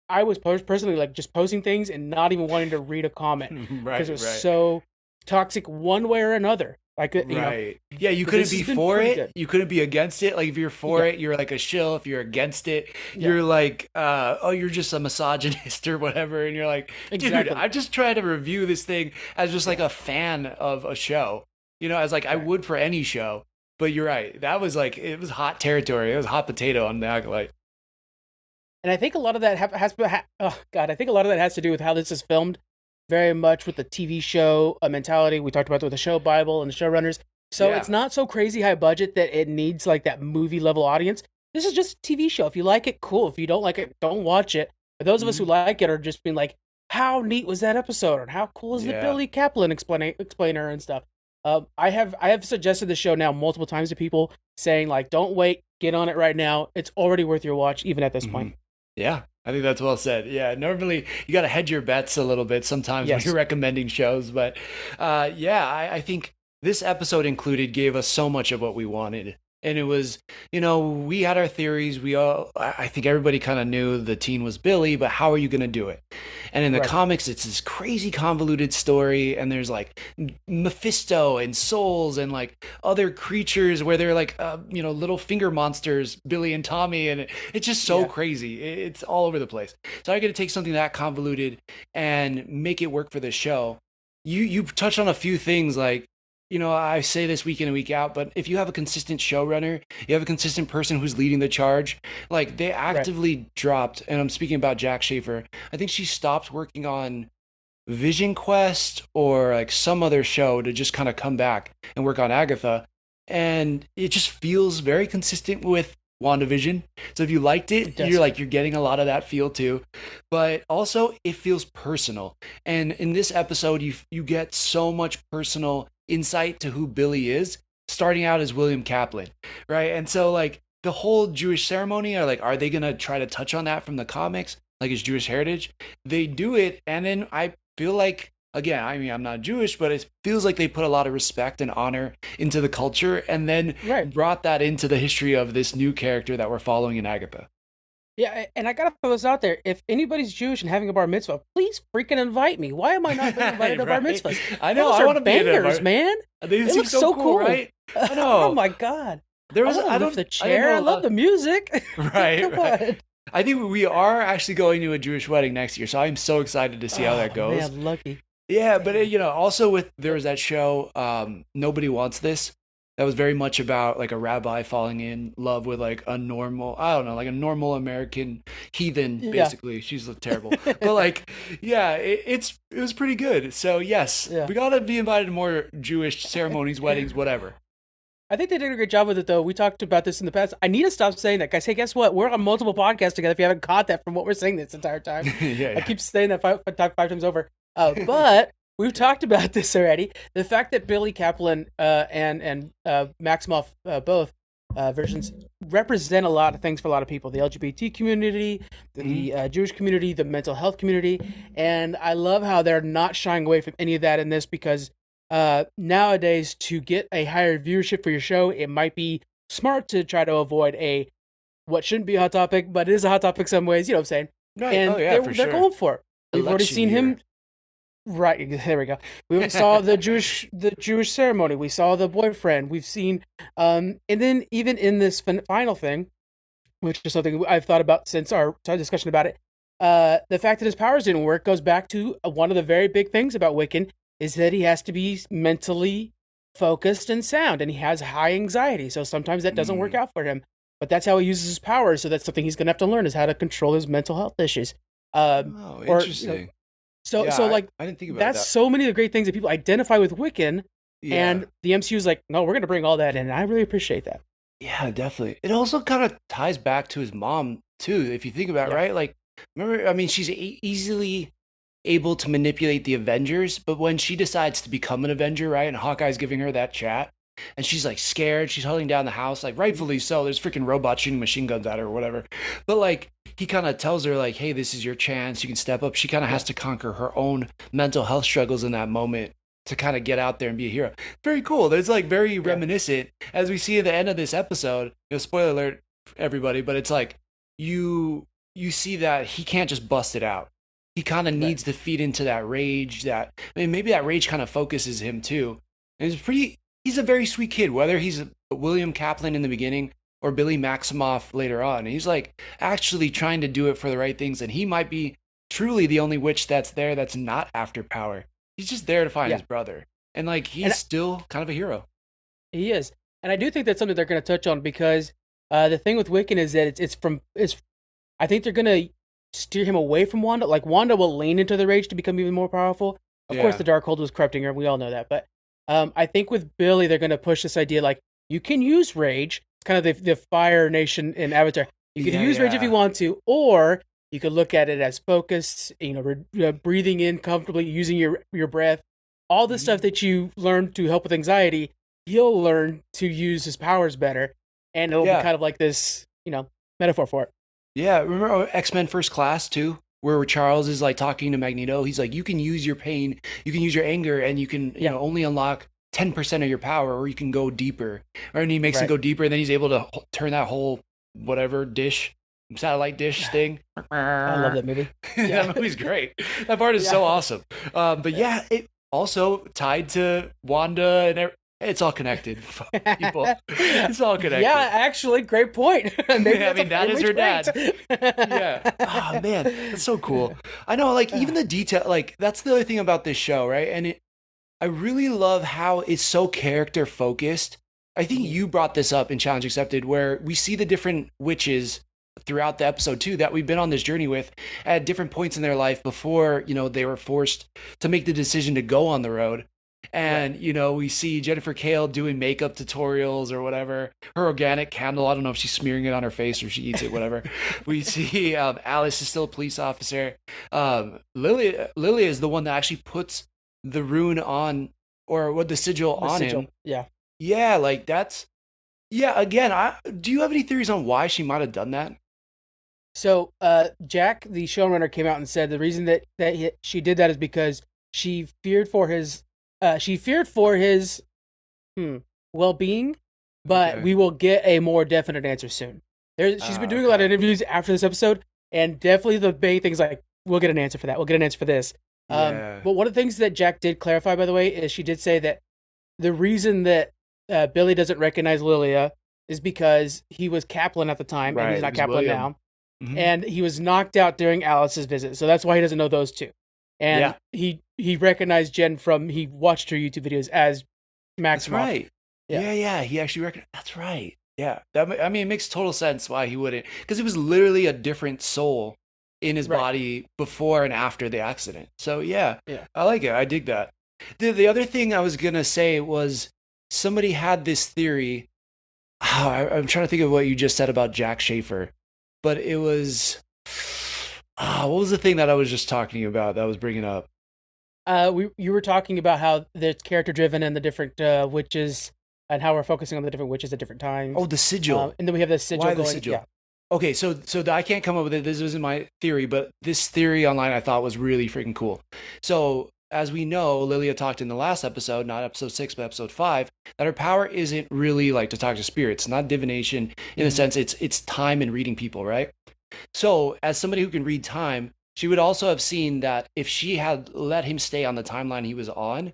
I was personally like just posting things and not even wanting to read a comment because it was so toxic one way or another. Like, Right. Yeah, you but couldn't this has be been for pretty it. good. You couldn't be against it. Like if you're for Yeah, it, you're like a shill. If you're against it, yeah, you're like, oh, you're just a misogynist or whatever. And you're like, dude, exactly. I'm just trying to review this thing as just like Yeah, a fan of a show, as like I right. would for any show. But you're right. That was like, it was hot territory. It was hot potato on the Acolyte. And I think a lot of that oh god, I think a lot of that has to do with how this is filmed, very much with the TV show mentality. We talked about with the show Bible and the showrunners. So Yeah. it's not so crazy high budget that it needs like that movie level audience. This is just a TV show. If you like it, cool. If you don't like it, don't watch it. But those of us who Mhm. like it are just being like, how neat was that episode? And how cool is the Yeah. Billy Kaplan explainer and stuff. I have suggested the show now multiple times to people, saying like, don't wait, get on it right now. It's already worth your watch, even at this point. Mhm. Yeah, I think that's well said. Yeah, normally you got to hedge your bets a little bit sometimes when you're Yes. recommending shows, but yeah, I think this episode included gave us so much of what we wanted. And it was, we had our theories. I think everybody kind of knew the teen was Billy, but how are you going to do it? And in the Right. comics, it's this crazy convoluted story, and there's like Mephisto and souls and like other creatures where they're like, little finger monsters, Billy and Tommy, and it's just so Yeah. crazy. It's all over the place. So I got to take something that convoluted and make it work for the show. You touched on a few things like, I say this week in and week out, but if you have a consistent showrunner, you have a consistent person who's leading the charge, like they Right. actively dropped, and I'm speaking about Jack Schaefer. I think she stopped working on Vision Quest or like some other show to just kind of come back and work on Agatha. And it just feels very consistent with WandaVision. So if you liked It it, does. you're getting a lot of that feel too. But also it feels personal. And in this episode, you get so much personal insight to who Billy is, starting out as William Kaplan, right? And so like the whole Jewish ceremony, are they gonna try to touch on that from the comics, like his Jewish heritage? They do it, and then I feel like, again, I mean, I'm not Jewish, but it feels like they put a lot of respect and honor into the culture, and then Right. brought that into the history of this new character that we're following in Agatha. Yeah, and I gotta throw this out there. If anybody's Jewish and having a bar mitzvah, please freaking invite me. Why am I not being invited to bar Right. mitzvahs? I know. Those I are want to be in bangers, it. man. They It seem looks so cool, cool. right? I Oh know. my god. There I was. want to I lift don't. the I didn't chair. know I a love lot. the music. Right. Come Right. on. I think we are actually going to a Jewish wedding next year, so I'm so excited to see how that Oh goes. man, lucky. Yeah, but also there was that show, Nobody Wants This. That was very much about like a rabbi falling in love with like a normal, I don't know, like a normal American heathen, Yeah. basically. She's terrible, but like, yeah, it was pretty good. So yes, Yeah. we gotta be invited to more Jewish ceremonies, weddings, whatever. I think they did a great job with it, though. We talked about this in the past. I need to stop saying that, guys. Hey, guess what? We're on multiple podcasts together. If you haven't caught that from what we're saying this entire time, Yeah, I keep saying that five times over. But we've talked about this already. The fact that Billy Kaplan and Maximoff, both versions, represent a lot of things for a lot of people: the LGBT community, the Jewish community, the mental health community, and I love how they're not shying away from any of that in this, because nowadays, to get a higher viewership for your show, it might be smart to try to avoid what shouldn't be a hot topic, but it is a hot topic some ways. You know what I'm saying? Right. And Oh yeah, they're for sure. going for it. We've already Election seen year. him. Right, there we go. We saw the Jewish ceremony. We saw the boyfriend. We've seen, and then even in this final thing, which is something I've thought about since our discussion about it, the fact that his powers didn't work goes back to one of the very big things about Wiccan, is that he has to be mentally focused and sound, and he has high anxiety. So sometimes that doesn't work out for him. But that's how he uses his powers. So that's something he's going to have to learn, is how to control his mental health issues. Oh, or, interesting. So Yeah, like I didn't think about that's that. so many of the great things that people identify with Wiccan, Yeah. and the MCU is like, no, we're going to bring all that in. And I really appreciate that. Yeah, definitely. It also kind of ties back to his mom too, if you think about it, Yeah. right? Like, remember, I mean, she's easily able to manipulate the Avengers, but when she decides to become an Avenger, right, and Hawkeye's giving her that chat, and she's like scared, she's holding down the house, like rightfully so. There's freaking robots shooting machine guns at her or whatever. But like, he kind of tells her like, hey, this is your chance. You can step up. She kind of has to conquer her own mental health struggles in that moment to kind of get out there and be a hero. Very cool. There's like very reminiscent, as we see at the end of this episode. Spoiler alert, everybody, but it's like you see that he can't just bust it out. He kind of needs to feed into that rage. Maybe that rage kind of focuses him too. And it's pretty he's a very sweet kid, whether he's William Kaplan in the beginning or Billy Maximoff later on. He's like actually trying to do it for the right things, and he might be truly the only witch that's there that's not after power. He's just there to find his brother, and like he's still kind of a hero. He is, and I do think that's something they're going to touch on because the thing with Wiccan is that it's. I think they're going to steer him away from Wanda. Like Wanda will lean into the rage to become even more powerful. Of course, the Darkhold was corrupting her. We all know that, but I think with Billy, they're going to push this idea like you can use rage. It's kind of the Fire Nation in Avatar. You can use rage if you want to, or you could look at it as focused. Breathing in comfortably, using your breath. All the stuff that you learn to help with anxiety, he'll learn to use his powers better, and it'll be kind of like this, metaphor for it. Yeah, remember X-Men First Class too, where Charles is like talking to Magneto. He's like, you can use your pain, you can use your anger, and you can only unlock 10% of your power, or you can go deeper. And he makes him go deeper, and then he's able to turn that whole whatever satellite dish thing. I love that movie. That movie's great. That part is so awesome. But it also tied to Wanda and it's all connected, people. It's all connected. Yeah, actually, great point. That is her dad. Yeah. Oh man, that's so cool. I know, like even the detail, like that's the other thing about this show, right? And I really love how it's so character focused. I think you brought this up in Challenge Accepted, where we see the different witches throughout the episode too that we've been on this journey with at different points in their life before they were forced to make the decision to go on the road. And we see Jennifer Kale doing makeup tutorials or whatever, her organic candle, I don't know if she's smearing it on her face or she eats it, whatever. We see Alice is still a police officer. Lily is the one that actually puts the rune on, or what, the sigil on him. Yeah, like that's again, do you have any theories on why she might have done that? So Jack, the showrunner, came out and said the reason that she did that is because she feared for his well-being, but we will get a more definite answer soon. She's been doing a lot of interviews after this episode, and definitely the big things like, we'll get an answer for that, we'll get an answer for this. But one of the things that Jack did clarify, by the way, is she did say that the reason that Billy doesn't recognize Lilia is because he was Kaplan at the time, and he's not Kaplan now. Mm-hmm. And he was knocked out during Alice's visit, so that's why he doesn't know those two. And he recognized Jen he watched her YouTube videos as Maximoff. That's right. Yeah. He actually recognized. That's right. Yeah. It makes total sense why he wouldn't, because it was literally a different soul in his body before and after the accident. So yeah, I like it. I dig that. The other thing I was gonna say was somebody had this theory. I'm trying to think of what you just said about Jack Schaefer, but it was. What was the thing that I was just talking about that I was bringing up? You were talking about how it's character driven and the different witches, and how we're focusing on the different witches at different times. Oh, the sigil. And then we have the sigil. Why the sigil? Yeah. Okay, so I can't come up with it. This isn't my theory, but this theory online I thought was really freaking cool. So as we know, Lilia talked in the last episode, not episode 6, but episode 5, that her power isn't really like to talk to spirits, not divination in a sense. It's time and reading people, right? So as somebody who can read time, she would also have seen that if she had let him stay on the timeline he was on,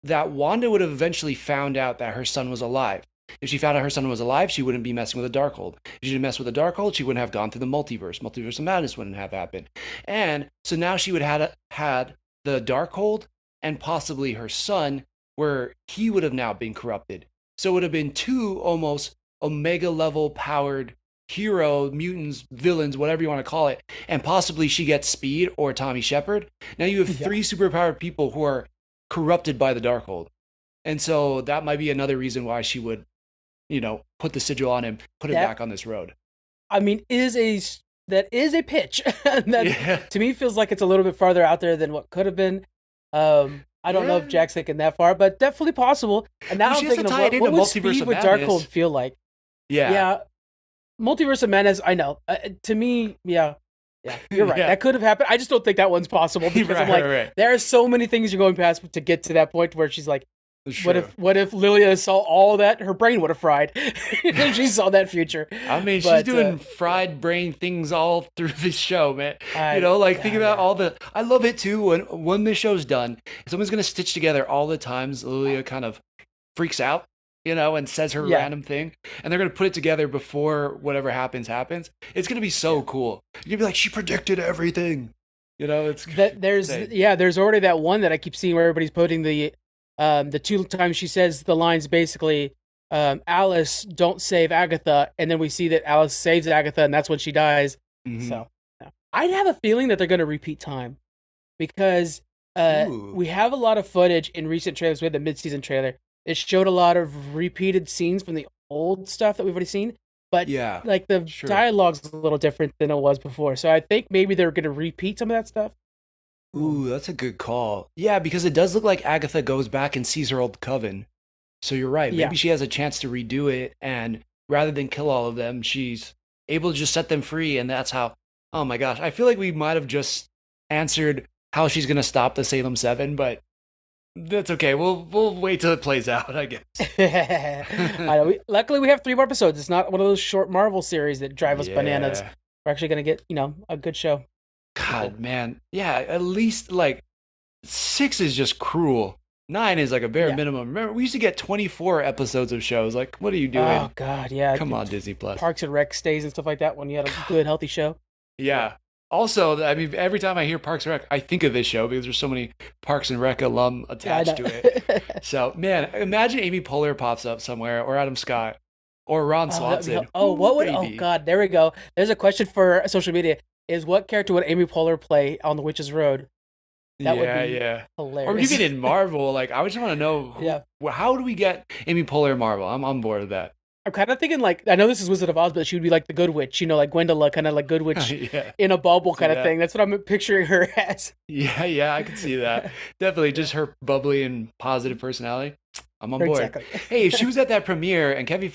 that Wanda would have eventually found out that her son was alive. If she found out her son was alive, she wouldn't be messing with a Darkhold. If she didn't mess with a Darkhold, she wouldn't have gone through the multiverse. Multiverse of Madness wouldn't have happened. And so now she would have had the Darkhold and possibly her son, where he would have now been corrupted. So it would have been two almost Omega level powered hero, mutants, villains, whatever you want to call it, and possibly she gets Speed or Tommy Shepard. Now you have three superpowered people who are corrupted by the Darkhold. And so that might be another reason why she would, put the sigil on him, put him back on this road. I mean, that is a pitch. That to me feels like it's a little bit farther out there than what could have been. I don't know if Jack's thinking that far, but definitely possible. And now I'm thinking of what would Speed with Darkhold feel like? Yeah. Multiverse of Madness, I know. To me, you're right. That could have happened. I just don't think that one's possible because I'm like, there are so many things you're going past to get to that point where she's like, what if Lilia saw all that? Her brain would have fried. She saw that future. I mean, she's doing fried brain things all through this show, man. Think about all the. I love it too when this show's done. Someone's gonna stitch together all the times Lilia kind of freaks out, and says her random thing, and they're gonna put it together before whatever happens. It's gonna be so cool. You're gonna be like, she predicted everything. It's there's already that one that I keep seeing where everybody's putting the 2 times she says the lines basically, Alice, don't save Agatha, and then we see that Alice saves Agatha, and that's when she dies. Mm-hmm. So I have a feeling that they're going to repeat time because we have a lot of footage in recent trailers. We had the mid-season trailer. It showed a lot of repeated scenes from the old stuff that we've already seen, but dialogue's a little different than it was before. So I think maybe they're going to repeat some of that stuff. Ooh, that's a good call. Yeah, because it does look like Agatha goes back and sees her old coven. So you're right. Maybe she has a chance to redo it, and rather than kill all of them, she's able to just set them free, and that's how... Oh my gosh, I feel like we might have just answered how she's going to stop the Salem 7, but that's okay. We'll wait till it plays out, I guess. I know. Luckily, we have 3 more episodes. It's not one of those short Marvel series that drive us bananas. We're actually going to get, a good show. God, man. Yeah, at least, 6 is just cruel. 9 is like a bare minimum. Remember, we used to get 24 episodes of shows. Like, what are you doing? Oh, God, yeah. Come on, Disney Plus. Parks and Rec stays and stuff like that when you had a good, healthy show. Yeah. Also, I mean, every time I hear Parks and Rec, I think of this show because there's so many Parks and Rec alum attached to it. So, man, imagine Amy Poehler pops up somewhere, or Adam Scott, or Ron Swanson. Oh, God, there we go. There's a question for social media. Is what character would Amy Poehler play on The Witch's Road? That would be hilarious. Or even in Marvel, I just want to know, how do we get Amy Poehler in Marvel? I'm on board with that. I'm kind of thinking, I know this is Wizard of Oz, but she would be like the Good Witch, like Gwendola, kind of like Good Witch in a bubble kind of thing. That's what I'm picturing her as. Yeah, I can see that. Definitely, just her bubbly and positive personality. I'm on board. Exactly. Hey, if she was at that premiere and Kevin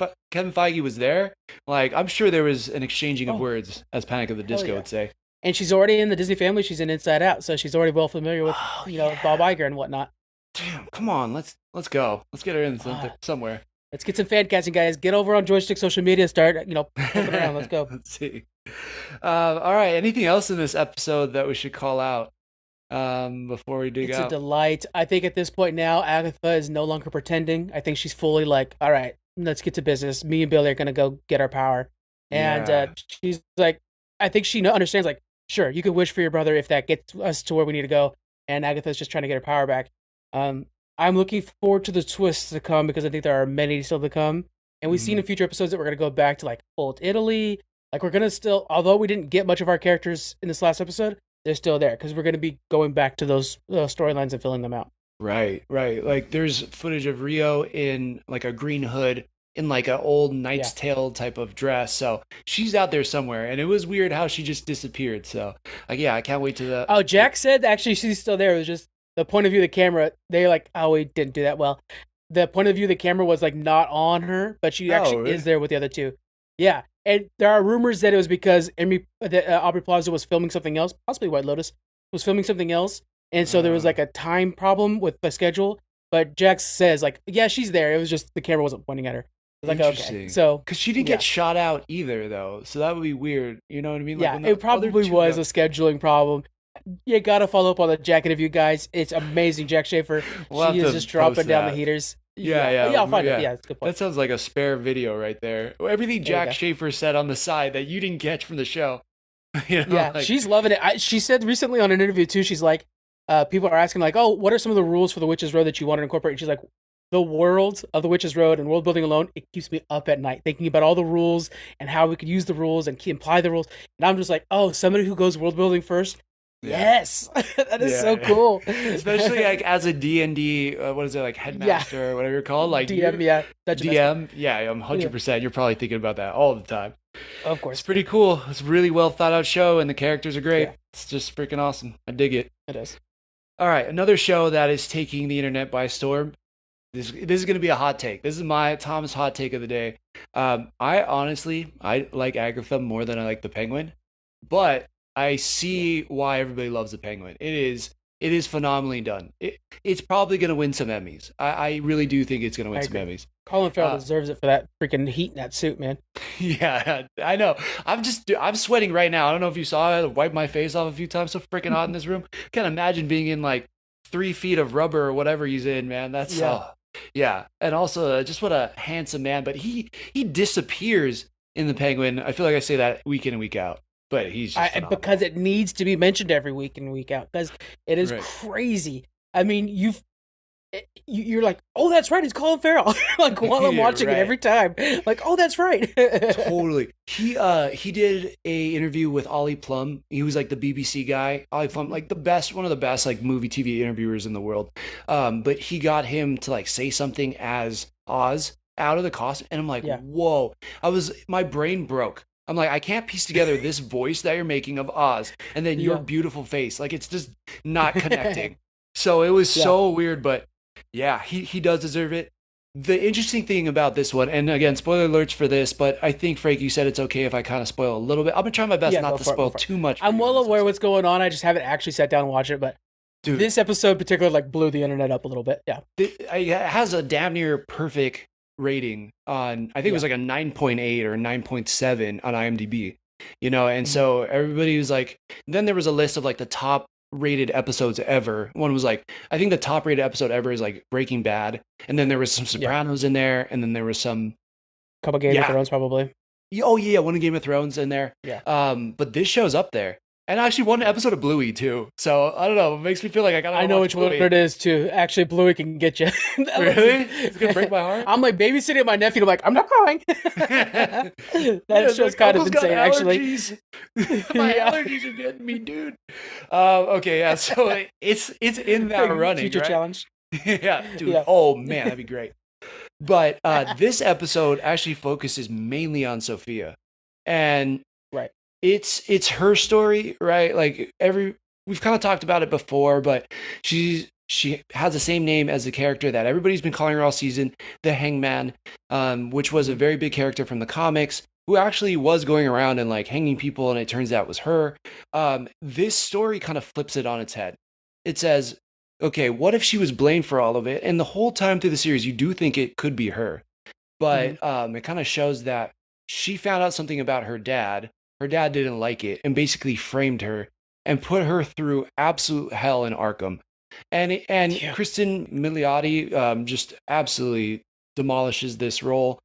Feige was there, I'm sure there was an exchanging of words, as Panic at the Disco would say. And she's already in the Disney family. She's in Inside Out, so she's already well familiar with, Bob Iger and whatnot. Damn, come on, let's go. Let's get her in somewhere. Let's get some fan casting, guys. Get over on Joystick social media. Start, poking around. Let's go. Let's see. All right. Anything else in this episode that we should call out before we dig out? It's a delight. I think at this point now, Agatha is no longer pretending. I think she's fully all right, let's get to business. Me and Billy are going to go get our power. And she's like, I think she understands, sure, you could wish for your brother if that gets us to where we need to go. And Agatha's just trying to get her power back. I'm looking forward to the twists to come because I think there are many still to come. And we've seen in future episodes that we're going to go back to old Italy. We're going to still, although we didn't get much of our characters in this last episode, they're still there because we're going to be going back to those storylines and filling them out. Right. There's footage of Rio in a green hood in an old Knight's Tale type of dress. So she's out there somewhere. And it was weird how she just disappeared. So I can't wait to the... Oh, Jack said actually she's still there. It was just the point of view of the camera. They're we didn't do that well. The point of view of the camera was not on her, but she actually is there with the other two. Yeah. And there are rumors that it was because Aubrey Plaza was filming something else, possibly White Lotus, was filming something else. And so there was a time problem with the schedule. But Jax says she's there. It was just the camera wasn't pointing at her. Okay. So because she didn't get shot out either, though, so that would be weird. You know what I mean? It probably was a scheduling problem. You gotta follow up on the Jack interview, guys. It's amazing. Jack Schaefer, she is just dropping down the heaters. Yeah, I'll find it. Yeah, it's a good point. That sounds like a spare video right there. Everything Jack Schaefer said on the side that you didn't catch from the show. She's loving it. She said recently on an interview too. She's people are asking oh, what are some of the rules for the Witch's Road that you want to incorporate? And she's like, the world of the Witch's Road and world building alone, it keeps me up at night thinking about all the rules and how we could use the rules and imply the rules. And I'm just somebody who goes world building first. Yes, that is so cool. Especially as a D&D, what is it, headmaster or whatever you're called, DM, DM, I'm 100%. You're probably thinking about that all the time. Of course, it's pretty cool. It's a really well thought out show, and the characters are great. Yeah. It's just freaking awesome. I dig it. It is. All right, another show that is taking the internet by storm. This is going to be a hot take. This is my Tom's hot take of the day. I like Agatha more than I like the Penguin, but I see why everybody loves the Penguin. It is phenomenally done. It's probably going to win some Emmys. I really do think it's going to win some Emmys. Colin Farrell deserves it for that freaking heat in that suit, man. Yeah, I know. I'm sweating right now. I don't know if you saw it. I wiped my face off a few times. So freaking hot in this room. Can't imagine being in 3 feet of rubber or whatever he's in, man. That's Yeah, and also just what a handsome man. But he disappears in the Penguin. I feel like I say that week in and week out, but he's just Because phenomenal. it needs to be mentioned every week and week out because it is Right. crazy. I mean, you're like, oh, that's right, it's Colin Farrell. Like while I'm Yeah, watching it right. every time, like, oh, that's right. Totally. He did a interview with Ollie Plum. He was like the BBC guy. Ollie Plum, like the best, one of the best like movie TV interviewers in the world. But he got him to like say something as Oz out of the costume, and I'm like, Yeah. whoa! My brain broke. I'm like, I can't piece together this voice that you're making of Oz and then your Yeah. beautiful face. Like it's just not connecting. So it was Yeah. so weird, but yeah, he does deserve it. The interesting thing about this one, and again, spoiler alerts for this, but I think Frank, you said it's okay if I kind of spoil a little bit. I'm gonna try my best Yeah, not go to for it. Go spoil for it. too much for I'm you on well this aware episode. what's going on. I just haven't actually sat down and watched it, but Dude, this episode in particular like blew the internet up a little bit. Yeah. it has a damn near perfect rating on, I think it was Yeah. like a 9.8 or 9.7 on IMDb, and Mhm. so everybody was like, then there was a list of like the top rated episodes ever. One was like, I think the top rated episode ever is like Breaking Bad, and then there was some Yeah. Sopranos in there, and then there was some, Couple Game of yeah, Thrones probably. oh yeah, one of Game of Thrones in there. Yeah. But this show's up there, and actually one episode of Bluey too. So I don't know. It makes me feel like I gotta I go know watch which one Bluey. it is too. Actually, Bluey can get you. Really? It's gonna break my heart. I'm like babysitting my nephew. I'm like, I'm not crying. That show's Like, kind of Uncle's got insane, actually. allergies. My Yeah. allergies are getting me, dude. Okay, yeah. So it's in that running, Future right? challenge. Yeah, dude. Yeah. Oh man, that'd be great. But this episode actually focuses mainly on Sophia, and Right. it's her story, right? Like we've kind of talked about it before, but she has the same name as the character that everybody's been calling her all season, the Hangman, which was a very big character from the comics who actually was going around and like hanging people, and it turns out it was her. This story kind of flips it on its head. It says, okay, what if she was blamed for all of it? And the whole time through the series, you do think it could be her, Mhm. but it kind of shows that she found out something about her dad. Her dad didn't like it and basically framed her and put her through absolute hell in Arkham. And Yeah. Kristen Milioti just absolutely demolishes this role.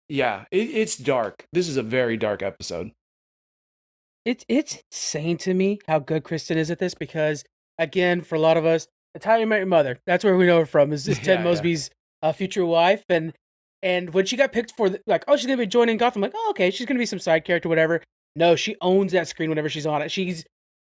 It's dark. This is a very dark episode. It's insane to me how good Kristen is at this because again, for a lot of us, it's How You Met Your Mother. That's where we know her from. Is Ted Yeah, yeah, Mosby's future wife, and when she got picked for like, oh, she's gonna be joining Gotham. Like, oh, okay, she's gonna be some side character, whatever. No, she owns that screen whenever she's on it. She's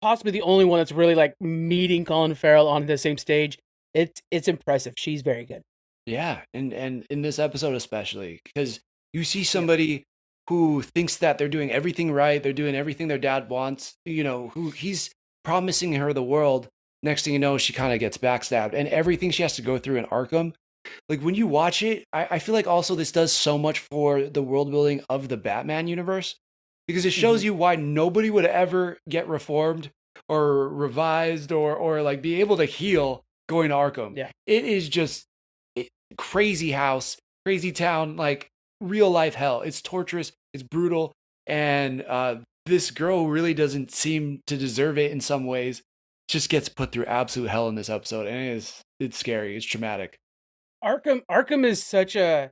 possibly the only one that's really like meeting Colin Farrell on the same stage. It's impressive. She's very good. yeah. And in this episode especially, because you see Yeah. somebody who thinks that they're doing everything right, they're doing everything their dad wants. Who he's promising her the world. Next thing you know, she kind of gets backstabbed, and everything she has to go through in Arkham. Like when you watch it, I feel like also this does so much for the world building of the Batman universe because it shows Mhm. you why nobody would ever get reformed or revised or like be able to heal going to Arkham. Yeah. It is just crazy house, crazy town, like real life hell. It's torturous, it's brutal, and this girl really doesn't seem to deserve it in some ways. Just gets put through absolute hell in this episode, and it's scary, it's traumatic. Arkham is such a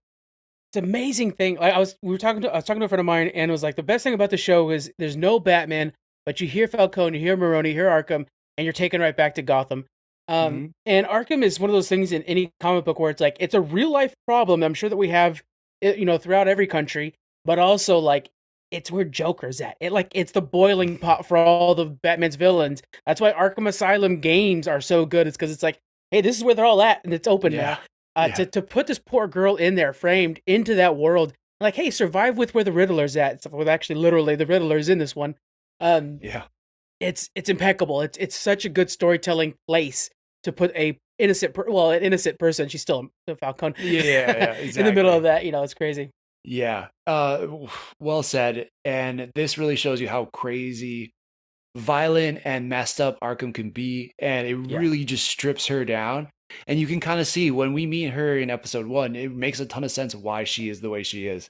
it's an amazing thing. I was talking to a friend of mine and it was like the best thing about the show is there's no Batman, but you hear Falcone, you hear Maroni, you hear Arkham, and you're taken right back to Gotham. Mhm. And Arkham is one of those things in any comic book where it's like it's a real life problem. I'm sure that we have, throughout every country, but also like it's where Joker's at. It's the boiling pot for all the Batman's villains. That's why Arkham Asylum games are so good. It's because it's like, hey, this is where they're all at, and it's open Yeah. now. Yeah. To put this poor girl in there, framed into that world, like, hey, survive with where the Riddler's at. With actually, literally, the Riddler's in this one. Yeah. It's impeccable. It's such a good storytelling place to put an innocent person. She's still a Falcone. Yeah, In the middle exactly. of that, it's crazy. Yeah. Well said. And this really shows you how crazy, violent, and messed up Arkham can be. And it Yeah. really just strips her down. And you can kind of see when we meet her in episode 1, it makes a ton of sense why she is the way she is.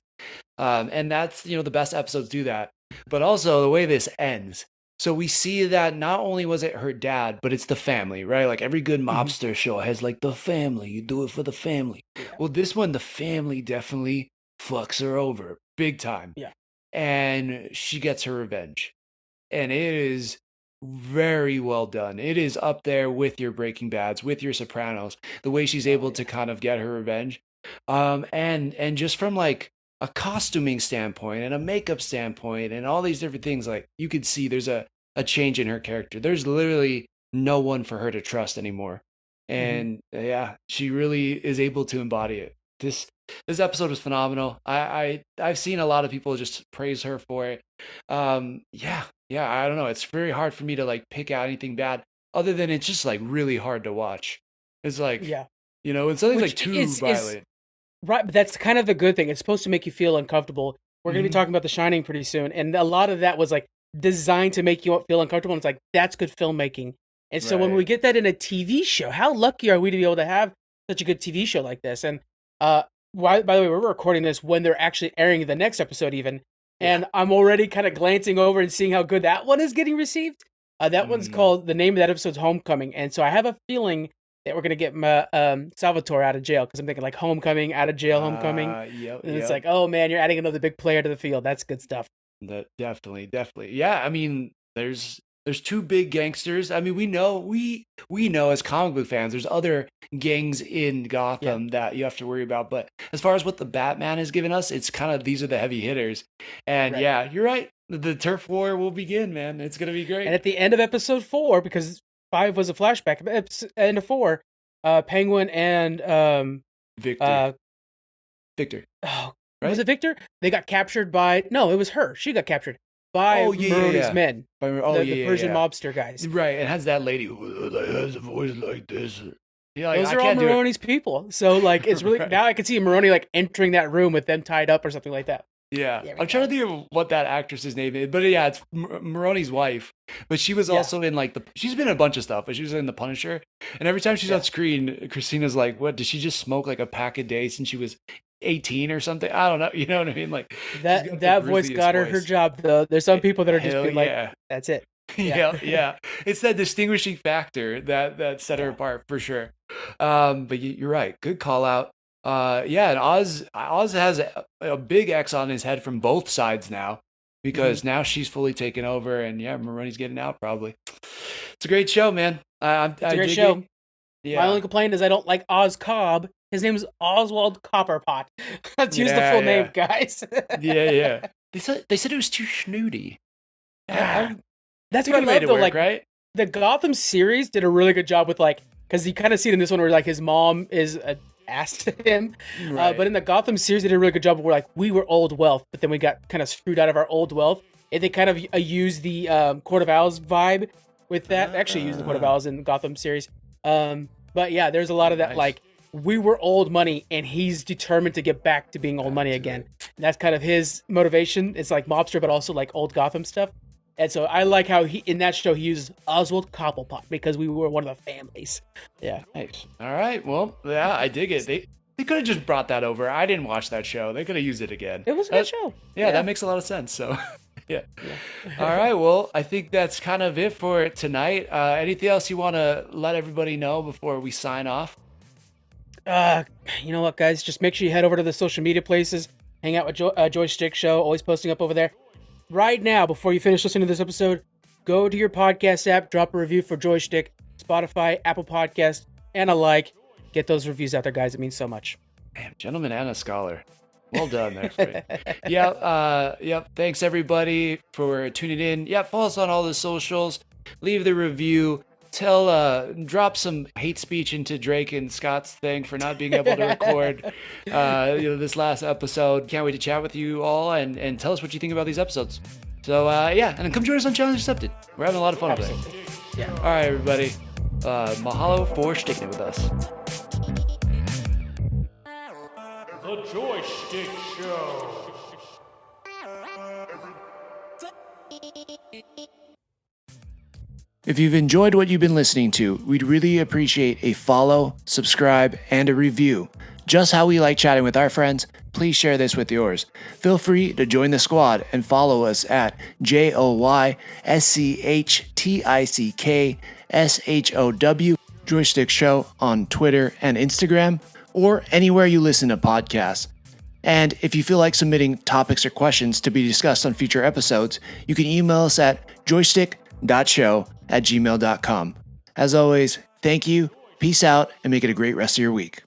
And that's, the best episodes do that. But also the way this ends. So we see that not only was it her dad, but it's the family, right? Like every good mobster show has like the family. You do it for the family. Yeah. Well, this one, the family definitely fucks her over big time. Yeah. And she gets her revenge. And it is very well done. It is up there with your Breaking Bads, with your Sopranos, the way she's able to kind of get her revenge. And just from like a costuming standpoint and a makeup standpoint and all these different things, like you could see there's a change in her character. There's literally no one for her to trust anymore. And yeah, she really is able to embody it. This episode was phenomenal. I've seen a lot of people just praise her for it. Yeah, I don't know. It's very hard for me to like pick out anything bad other than it's just like really hard to watch. It's like, when something's like too violent. Right, but that's kind of the good thing. It's supposed to make you feel uncomfortable. We're going to be talking about The Shining pretty soon, and a lot of that was like designed to make you feel uncomfortable. And it's like, that's good filmmaking. And so when we get that in a TV show, how lucky are we to be able to have such a good TV show like this? And by the way, we're recording this when they're actually airing the next episode even. And I'm already kind of glancing over and seeing how good that one is getting received. That one's called, the name of that episode's Homecoming. And so I have a feeling that we're going to get Salvatore out of jail, because I'm thinking like Homecoming, out of jail, Homecoming. And it's like, oh man, you're adding another big player to the field. That's good stuff. Definitely. Yeah, I mean, there's two big gangsters. I mean, we know as comic book fans, there's other gangs in Gotham that you have to worry about. But as far as what the Batman has given us, it's kind of, these are the heavy hitters. And yeah, you're right. The turf war will begin, man. It's going to be great. And at the end of episode 4, because 5 was a flashback, end of 4, Penguin and Victor. Oh, right? Was it Victor? They got captured by, no, it was her. She got captured by Maroney's men. The Persian mobster guys. Right, and has that lady who has a voice like this. Yeah, like, those are all Maroney's people. So like, it's really now I can see Maroney like entering that room with them tied up or something like that. Yeah, I'm trying to think of what that actress's name is, but yeah, it's Maroney's wife. But she was also in like she's been in a bunch of stuff, but she was in The Punisher. And every time she's on screen, Christina's like, "What? Did she just smoke like a pack a day since she was 18 or something?" I don't know. You know what I mean? Like that voice got her job though. There's some people that are just being like, "That's it." Yeah. It's that distinguishing factor that set her apart for sure. But you're right. Good call out. And Oz has a big X on his head from both sides now, because now she's fully taken over, and Maroney's getting out probably. It's a great show, man. It's a great show. My only complaint is I don't like Oz Cobb. His name is Oswald Copperpot. Let's use the full name, guys. Yeah. They said it was too snooty. That's what I love though. Like, right? The Gotham series did a really good job with like, because you kind of see it in this one where like his mom is asked him, but in the Gotham series they did a really good job where like we were old wealth, but then we got kind of screwed out of our old wealth, and they kind of used the Court of Owls vibe with that. Actually used the Court of Owls in the Gotham series, but yeah, there's a lot of that. Like, we were old money, and he's determined to get back to being old money again. And that's kind of his motivation. It's like mobster, but also like old Gotham stuff. And so I like how in that show he uses Oswald Cobblepot, because we were one of the families. Yeah, nice. All right, well, yeah, I dig it. They could have just brought that over. I didn't watch that show. They could have used it again. It was a good show. Yeah, that makes a lot of sense. So, yeah. All right, well, I think that's kind of it for tonight. Anything else you want to let everybody know before we sign off? You know what, guys? Just make sure you head over to the social media places. Hang out with Joystick Show. Always posting up over there. Right now, before you finish listening to this episode, go to your podcast app, drop a review for Joystick, Spotify, Apple Podcast, and a like. Get those reviews out there, guys. It means so much. Damn, gentleman and a scholar. Well done there, Freddie. Yep. Thanks, everybody, for tuning in. Follow us on all the socials. Leave the review. Drop some hate speech into Drake and Scott's thing for not being able to record this last episode. Can't wait to chat with you all and tell us what you think about these episodes. So and then come join us on Challenge Accepted. We're having a lot of fun today. Yeah. All right, everybody. Mahalo for sticking it with us. The Joystick Show. If you've enjoyed what you've been listening to, we'd really appreciate a follow, subscribe, and a review. Just how we like chatting with our friends, please share this with yours. Feel free to join the squad and follow us at JoyStickShow Joystick Show on Twitter and Instagram, or anywhere you listen to podcasts. And if you feel like submitting topics or questions to be discussed on future episodes, you can email us at joystick.show@gmail.com. As always, thank you, peace out, and make it a great rest of your week.